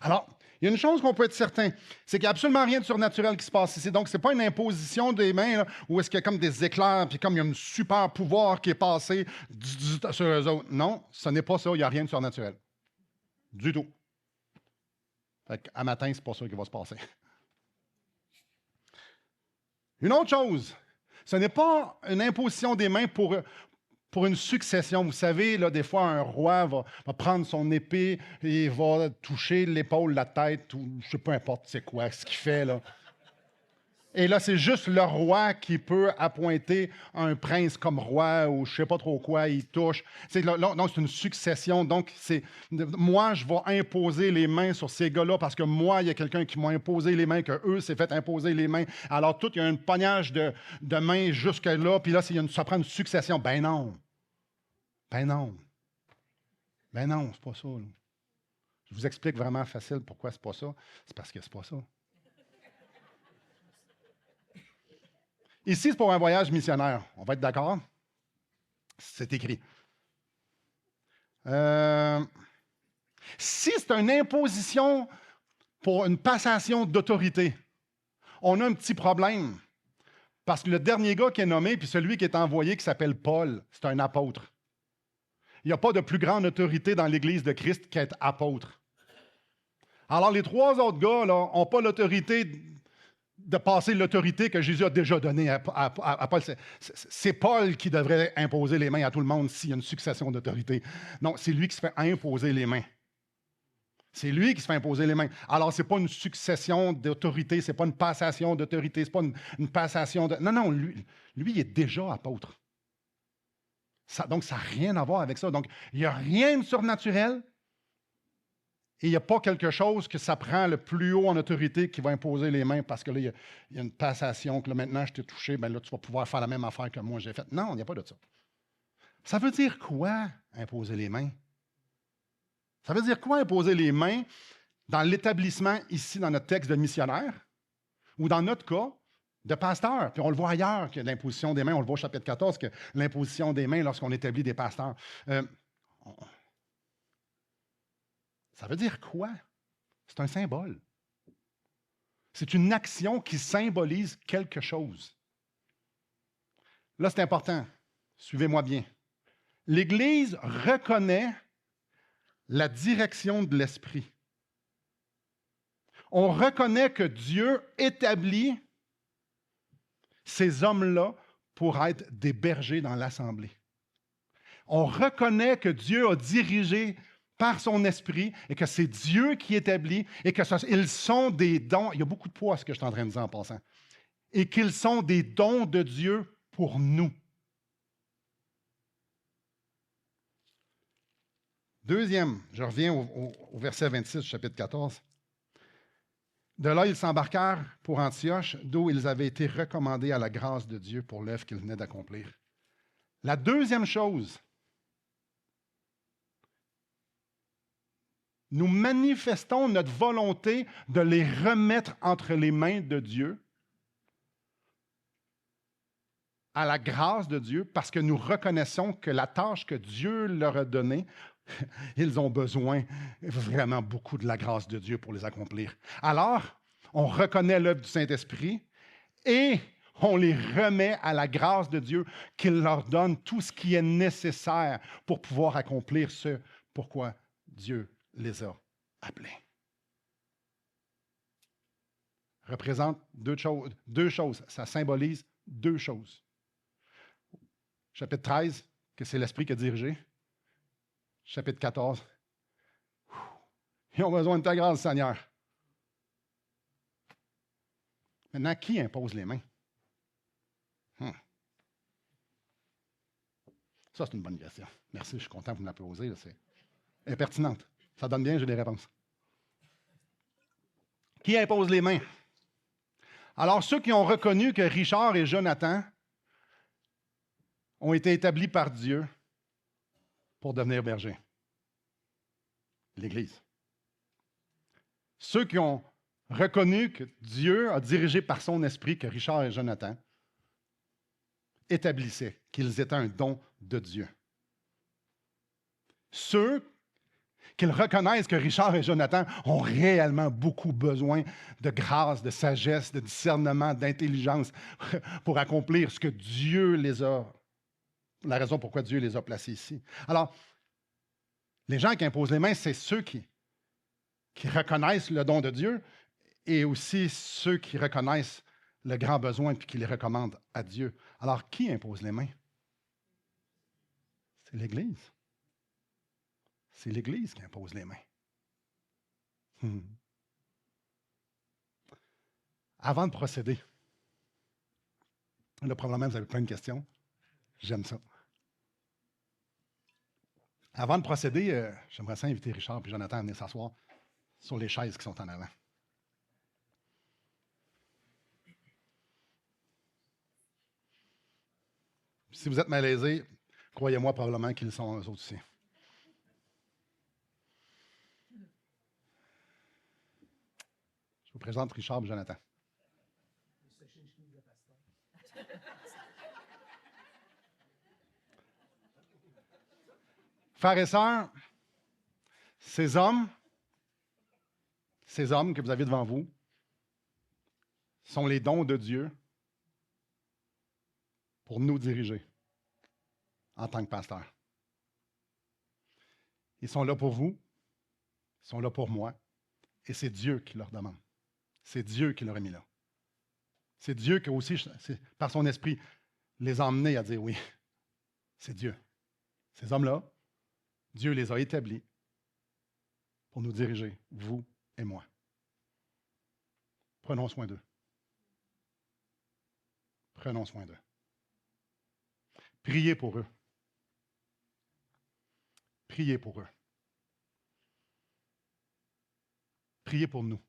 Alors, il y a une chose qu'on peut être certain, c'est qu'il n'y a absolument rien de surnaturel qui se passe ici. Donc, ce n'est pas une imposition des mains, là, où est-ce qu'il y a comme des éclairs, puis comme il y a un super pouvoir qui est passé sur eux autres. Non, ce n'est pas ça, il n'y a rien de surnaturel. Du tout. Fait qu'à matin, ce n'est pas ça qui va se passer. Une autre chose, ce n'est pas une imposition des mains pour une succession. Vous savez, là, des fois, un roi va prendre son épée et va toucher l'épaule, la tête, ou je ne sais pas importe c'est quoi ce qu'il fait, là. Et là, c'est juste le roi qui peut appointer un prince comme roi ou je ne sais pas trop quoi, il touche. Donc, c'est une succession. Donc, moi, je vais imposer les mains sur ces gars-là parce que moi, il y a quelqu'un qui m'a imposé les mains, que eux s'est fait imposer les mains. Alors, il y a un pognage de mains jusque-là, puis là, ça prend une succession. Ben non. Ben non. Ben non, c'est pas ça. Là. Je vous explique vraiment facile pourquoi c'est pas ça. C'est parce que c'est pas ça. Ici, c'est pour un voyage missionnaire. On va être d'accord? C'est écrit. Si c'est une imposition pour une passation d'autorité, on a un petit problème. Parce que le dernier gars qui est nommé, puis celui qui est envoyé, qui s'appelle Paul, c'est un apôtre. Il n'y a pas de plus grande autorité dans l'Église de Christ qu'être apôtre. Alors, les trois autres gars n'ont pas l'autorité de passer l'autorité que Jésus a déjà donnée à Paul. C'est Paul qui devrait imposer les mains à tout le monde s'il y a une succession d'autorité. Non, c'est lui qui se fait imposer les mains. C'est lui qui se fait imposer les mains. Alors, ce n'est pas une succession d'autorité, ce n'est pas une passation d'autorité, ce n'est pas une passation de... Non, non, lui, il est déjà apôtre. Donc, ça n'a rien à voir avec ça. Donc, il n'y a rien de surnaturel et il n'y a pas quelque chose que ça prend le plus haut en autorité qui va imposer les mains parce que là, il y a une passation que là, maintenant, je t'ai touché, bien là, tu vas pouvoir faire la même affaire que moi j'ai faite. Non, il n'y a pas de ça. Ça veut dire quoi, imposer les mains? Ça veut dire quoi, imposer les mains dans l'établissement ici, dans notre texte de missionnaire, ou dans notre cas, de pasteur? Puis on le voit ailleurs que l'imposition des mains, on le voit au chapitre 14, que l'imposition des mains lorsqu'on établit des pasteurs. Ça veut dire quoi? C'est un symbole. C'est une action qui symbolise quelque chose. Là, c'est important. Suivez-moi bien. L'Église reconnaît la direction de l'Esprit. On reconnaît que Dieu établit ces hommes-là pour être des bergers dans l'Assemblée. On reconnaît que Dieu a dirigé par son esprit et que c'est Dieu qui établit et qu'ils sont des dons. Il y a beaucoup de poids à ce que je suis en train de dire en passant. Et qu'ils sont des dons de Dieu pour nous. Deuxième, je reviens au verset 26 du chapitre 14. De là, ils s'embarquèrent pour Antioche, d'où ils avaient été recommandés à la grâce de Dieu pour l'œuvre qu'ils venaient d'accomplir. La deuxième chose, nous manifestons notre volonté de les remettre entre les mains de Dieu, à la grâce de Dieu, parce que nous reconnaissons que la tâche que Dieu leur a donnée, ils ont besoin vraiment beaucoup de la grâce de Dieu pour les accomplir. Alors, on reconnaît l'œuvre du Saint-Esprit et on les remet à la grâce de Dieu qu'il leur donne tout ce qui est nécessaire pour pouvoir accomplir ce pourquoi Dieu les a appelés. Représente deux choses. Ça symbolise deux choses. Chapitre 13, que c'est l'Esprit qui a dirigé. Chapitre 14, ils ont besoin de ta grâce, Seigneur. Maintenant, qui impose les mains? Ça, c'est une bonne question. Merci, je suis content que vous me la posez. Elle est pertinente. Ça donne bien, j'ai des réponses. Qui impose les mains? Alors, ceux qui ont reconnu que Richard et Jonathan ont été établis par Dieu pour devenir bergers. L'Église. Ceux qui ont reconnu que Dieu a dirigé par son esprit que Richard et Jonathan établissaient qu'ils étaient un don de Dieu. Ceux qu'ils reconnaissent que Richard et Jonathan ont réellement beaucoup besoin de grâce, de sagesse, de discernement, d'intelligence pour accomplir ce que Dieu les a, la raison pourquoi Dieu les a placés ici. Alors, les gens qui imposent les mains, c'est ceux qui reconnaissent le don de Dieu et aussi ceux qui reconnaissent le grand besoin puis qui les recommandent à Dieu. Alors, qui impose les mains? C'est l'Église. C'est l'Église qui impose les mains. Avant de procéder, là, probablement, vous avez plein de questions. J'aime ça. Avant de procéder, j'aimerais ça inviter Richard et Jonathan à venir s'asseoir sur les chaises qui sont en avant. Si vous êtes malaisés, croyez-moi probablement qu'ils sont eux autres aussi. Je vous présente Richard et Jonathan. Frères et sœurs, ces hommes que vous avez devant vous, sont les dons de Dieu pour nous diriger en tant que pasteurs. Ils sont là pour vous, ils sont là pour moi, et c'est Dieu qui leur demande. C'est Dieu qui leur a mis là. C'est Dieu qui aussi, par son esprit, les a emmenés à dire oui. C'est Dieu. Ces hommes-là, Dieu les a établis pour nous diriger, vous et moi. Prenons soin d'eux. Prenons soin d'eux. Priez pour eux. Priez pour eux. Priez pour nous.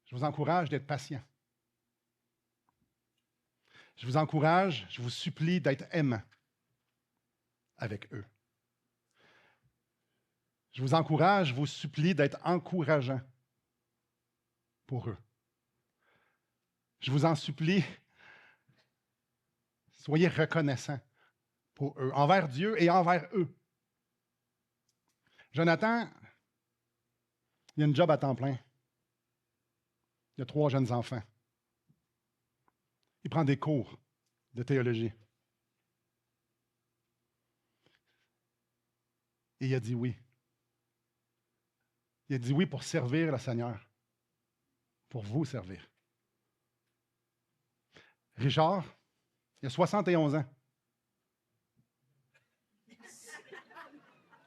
Je vous encourage d'être patient. Je vous encourage, je vous supplie d'être aimant avec eux. Je vous encourage, je vous supplie d'être encourageant pour eux. Je vous en supplie, soyez reconnaissants pour eux, envers Dieu et envers eux. Jonathan, il a une job à temps plein. Il a 3 jeunes enfants. Il prend des cours de théologie. Et il a dit oui. Il a dit oui pour servir le Seigneur, pour vous servir. Richard, il a 71 ans.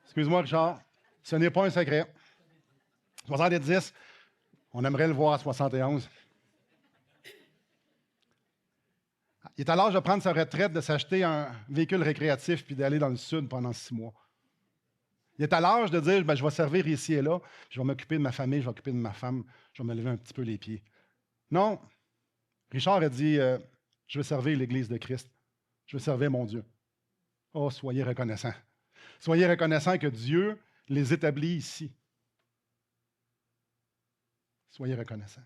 Excuse-moi, Richard, ce n'est pas un secret. 70, on aimerait le voir à 71. Il est à l'âge de prendre sa retraite, de s'acheter un véhicule récréatif puis d'aller dans le sud pendant 6 mois. Il est à l'âge de dire, je vais servir ici et là, je vais m'occuper de ma famille, je vais m'occuper de ma femme, je vais me lever un petit peu les pieds. Non, Richard a dit, je veux servir l'Église de Christ, je veux servir mon Dieu. Oh, soyez reconnaissants. Soyez reconnaissants que Dieu les établit ici. Soyez reconnaissants.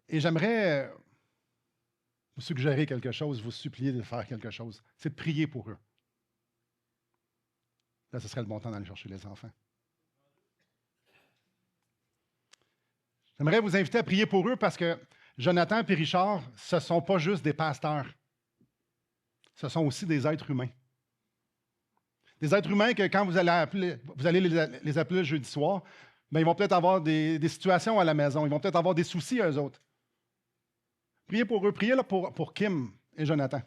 Et j'aimerais vous suggérer quelque chose, vous supplier de faire quelque chose. C'est de prier pour eux. Là, ce serait le bon temps d'aller chercher les enfants. J'aimerais vous inviter à prier pour eux parce que Jonathan et Richard, ce ne sont pas juste des pasteurs. Ce sont aussi des êtres humains. Des êtres humains que quand vous allez les appeler le jeudi soir, bien, ils vont peut-être avoir des situations à la maison. Ils vont peut-être avoir des soucis, eux autres. Priez pour eux. Priez là, pour Kim et Jonathan.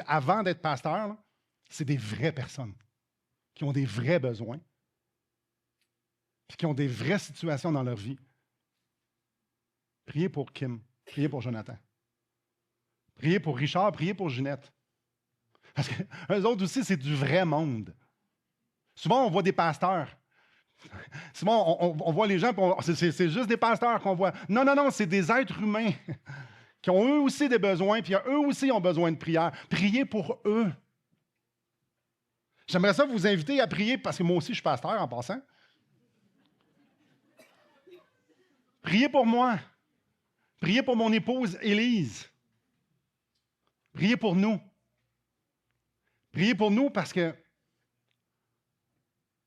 Avant d'être pasteurs, là, c'est des vraies personnes qui ont des vrais besoins et qui ont des vraies situations dans leur vie. Priez pour Kim. Priez pour Jonathan. Priez pour Richard. Priez pour Ginette. Parce qu'eux autres aussi, c'est du vrai monde. Souvent, on voit des pasteurs. Souvent, on voit les gens, c'est juste des pasteurs qu'on voit. Non, non, non, c'est des êtres humains qui ont eux aussi des besoins, puis eux aussi ont besoin de prière. Priez pour eux. J'aimerais ça vous inviter à prier, parce que moi aussi, je suis pasteur en passant. Priez pour moi. Priez pour mon épouse Élise. Priez pour nous. Priez pour nous parce que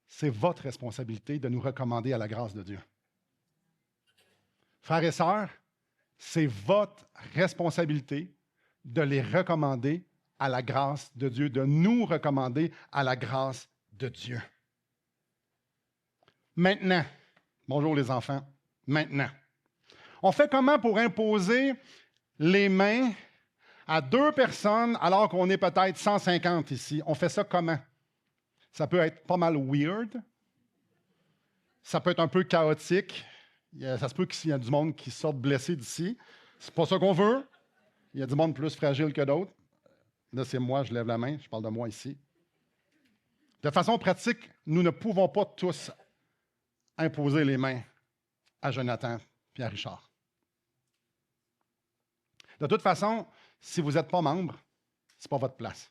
c'est votre responsabilité de nous recommander à la grâce de Dieu. Frères et sœurs, c'est votre responsabilité de les recommander à la grâce de Dieu, de nous recommander à la grâce de Dieu. Maintenant, bonjour les enfants, maintenant, on fait comment pour imposer les mains à 2 personnes alors qu'on est peut-être 150 ici? On fait ça comment? Ça peut être pas mal weird. Ça peut être un peu chaotique. Ça se peut qu'il y ait du monde qui sorte blessé d'ici. C'est pas ça qu'on veut. Il y a du monde plus fragile que d'autres. Là, c'est moi, je lève la main. Je parle de moi ici. De façon pratique, nous ne pouvons pas tous imposer les mains à Jonathan et à Richard. De toute façon, si vous n'êtes pas membre, ce n'est pas votre place.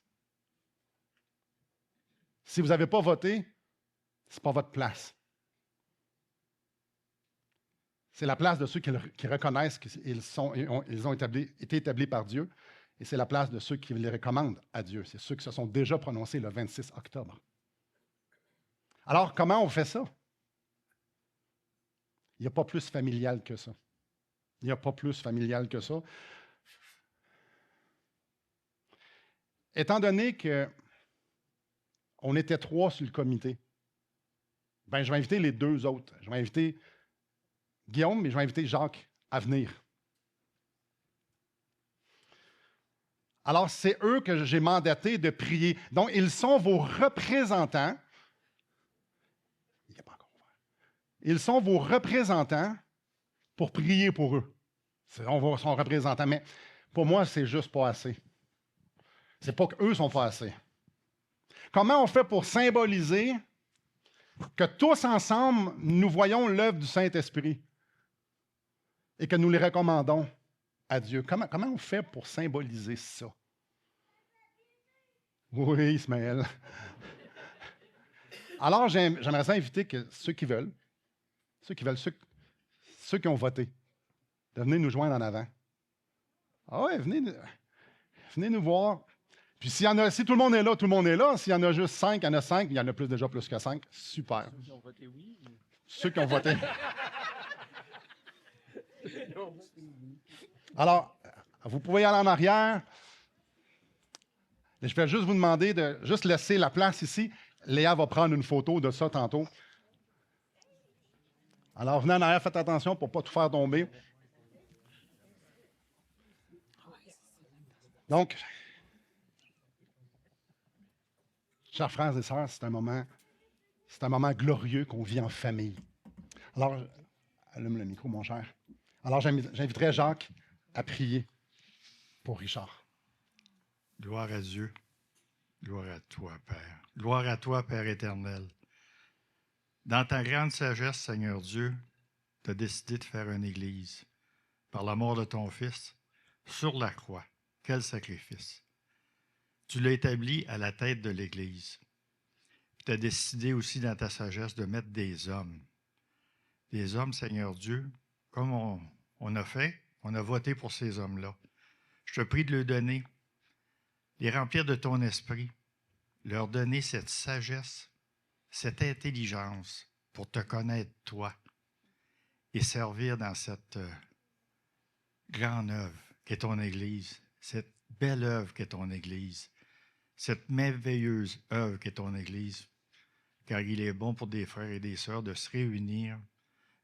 Si vous n'avez pas voté, ce n'est pas votre place. C'est la place de ceux qui reconnaissent qu'ils ont été établis par Dieu. Et c'est la place de ceux qui les recommandent à Dieu. C'est ceux qui se sont déjà prononcés le 26 octobre. Alors, comment on fait ça? Il n'y a pas plus familial que ça. Il n'y a pas plus familial que ça. Étant donné qu'on était 3 sur le comité, ben, je vais inviter les 2 autres. Je vais inviter Guillaume, mais je vais inviter Jacques à venir. Alors, c'est eux que j'ai mandaté de prier. Donc, ils sont vos représentants. Il n'est pas encore ouvert. Ils sont vos représentants pour prier pour eux. On sont représentants, mais pour moi, c'est juste pas assez. C'est pas qu'eux sont pas assez. Comment on fait pour symboliser que tous ensemble, nous voyons l'œuvre du Saint-Esprit et que nous les recommandons à Dieu? Comment on fait pour symboliser ça? Oui, Ismaël. Alors, j'aimerais ça inviter ceux qui veulent, ceux qui ont voté, de venir nous joindre en avant. Ah ouais, venez nous voir. Puis si tout le monde est là, tout le monde est là. S'il y en a juste 5, il y en a 5, il y en a déjà plus que 5. Super. Ceux qui ont voté oui. Ceux qui ont voté. Alors, vous pouvez aller en arrière. Je vais juste vous demander de juste laisser la place ici. Léa va prendre une photo de ça tantôt. Alors, venez en arrière, faites attention pour ne pas tout faire tomber. Donc, chers frères et sœurs, c'est un moment glorieux qu'on vit en famille. Alors, allume le micro, mon cher. Alors, j'inviterai Jacques à prier pour Richard. Gloire à Dieu. Gloire à toi, Père. Gloire à toi, Père éternel. Dans ta grande sagesse, Seigneur Dieu, tu as décidé de faire une Église par la mort de ton Fils sur la croix. Quel sacrifice! Tu l'as établi à la tête de l'Église. Tu as décidé aussi dans ta sagesse de mettre des hommes. Des hommes, Seigneur Dieu, comme on a fait, on a voté pour ces hommes-là. Je te prie de leur donner, les remplir de ton esprit, leur donner cette sagesse, cette intelligence pour te connaître toi et servir dans cette grande œuvre qu'est ton Église, cette belle œuvre qu'est ton Église, cette merveilleuse œuvre qu'est ton Église, car il est bon pour des frères et des sœurs de se réunir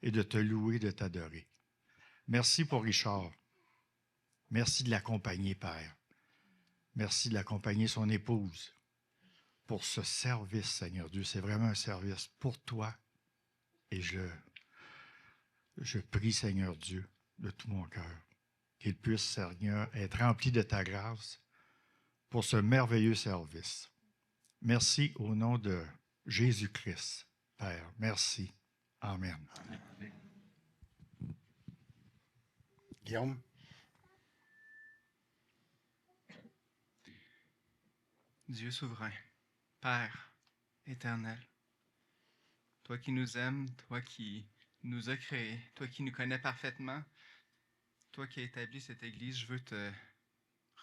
et de te louer, de t'adorer. Merci pour Richard. Merci de l'accompagner, Père. Merci de l'accompagner son épouse pour ce service, Seigneur Dieu. C'est vraiment un service pour toi. Et je prie, Seigneur Dieu, de tout mon cœur, qu'il puisse, Seigneur, être rempli de ta grâce pour ce merveilleux service. Merci au nom de Jésus-Christ, Père. Merci. Amen. Guillaume. Dieu souverain, Père éternel, toi qui nous aimes, toi qui nous as créés, toi qui nous connais parfaitement, toi qui as établi cette Église, je veux te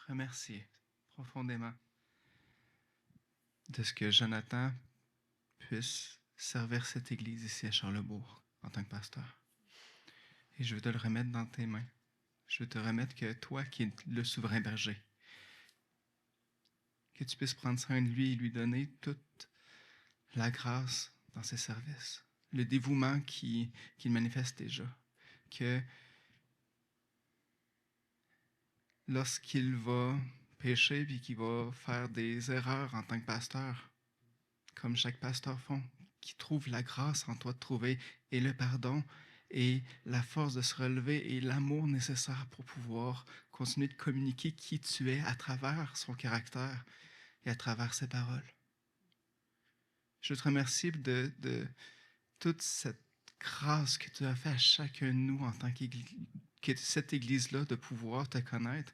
remercier profondément de ce que Jonathan puisse servir cette Église ici à Charlesbourg en tant que pasteur. Et je veux te le remettre dans tes mains. Je veux te remettre que toi qui es le souverain berger, que tu puisses prendre soin de lui et lui donner toute la grâce dans ses services, le dévouement qu'il manifeste déjà, que lorsqu'il va pécher puis qu'il va faire des erreurs en tant que pasteur, comme chaque pasteur font, qu'il trouve la grâce en toi de trouver et le pardon et la force de se relever et l'amour nécessaire pour pouvoir continuer de communiquer qui tu es à travers son caractère et à travers ses paroles. Je te remercie de toute cette grâce que tu as fait à chacun de nous en tant que cette Église-là, de pouvoir te connaître.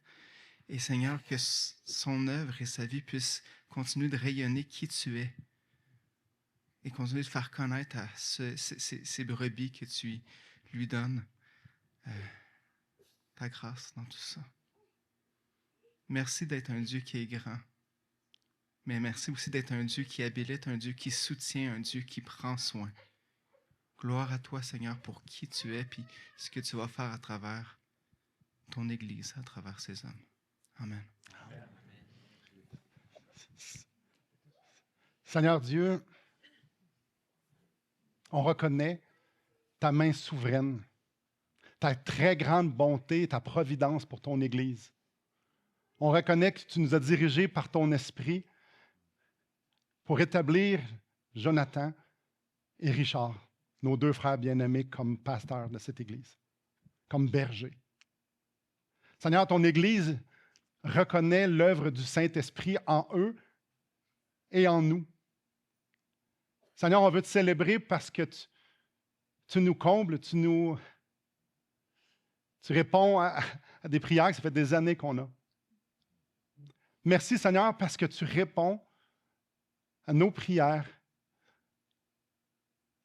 Et Seigneur, que son œuvre et sa vie puissent continuer de rayonner qui tu es et continuer de faire connaître à ces brebis que tu lui donnes ta grâce dans tout ça. Merci d'être un Dieu qui est grand. Mais merci aussi d'être un Dieu qui habilite, un Dieu qui soutient, un Dieu qui prend soin. Gloire à toi, Seigneur, pour qui tu es et ce que tu vas faire à travers ton Église, à travers ces hommes. Amen. Seigneur Dieu, on reconnaît ta main souveraine, ta très grande bonté, ta providence pour ton Église. On reconnaît que tu nous as dirigés par ton esprit pour établir Jonathan et Richard, nos deux frères bien-aimés, comme pasteurs de cette Église, comme bergers. Seigneur, ton Église reconnaît l'œuvre du Saint-Esprit en eux et en nous. Seigneur, on veut te célébrer parce que tu nous combles, tu réponds à des prières que ça fait des années qu'on a. Merci, Seigneur, parce que tu réponds à nos prières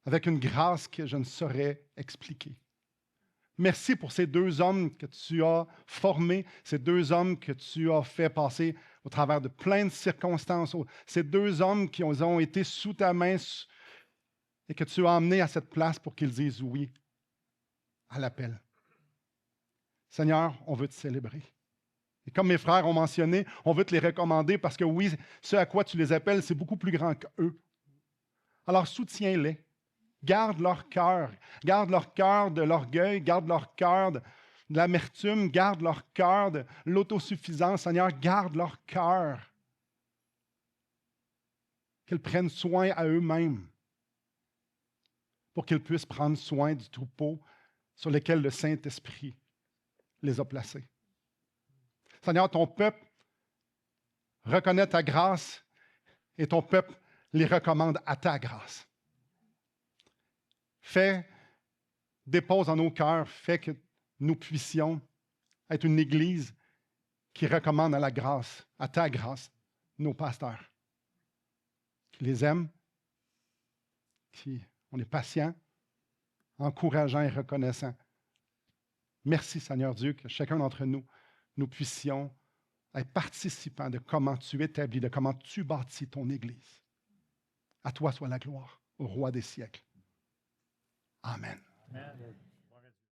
avec une grâce que je ne saurais expliquer. Merci pour ces deux hommes que tu as formés, ces deux hommes que tu as fait passer au travers de plein de circonstances, ces deux hommes qui ont été sous ta main et que tu as emmenés à cette place pour qu'ils disent oui à l'appel. Seigneur, on veut te célébrer. Et comme mes frères ont mentionné, on veut te les recommander parce que oui, ce à quoi tu les appelles, c'est beaucoup plus grand qu'eux. Alors soutiens-les. Garde leur cœur de l'orgueil, garde leur cœur de l'amertume, garde leur cœur de l'autosuffisance. Seigneur, garde leur cœur. Qu'ils prennent soin à eux-mêmes pour qu'ils puissent prendre soin du troupeau sur lequel le Saint-Esprit les a placés. Seigneur, ton peuple reconnaît ta grâce et ton peuple les recommande à ta grâce. Dépose en nos cœurs, fais que nous puissions être une Église qui recommande à la grâce, à ta grâce, nos pasteurs. Qui les aiment, on est patient, encourageant et reconnaissant. Merci, Seigneur Dieu, que chacun d'entre nous, nous puissions être participants de comment tu établis, de comment tu bâtis ton Église. À toi soit la gloire, au Roi des siècles. Amen. Amen.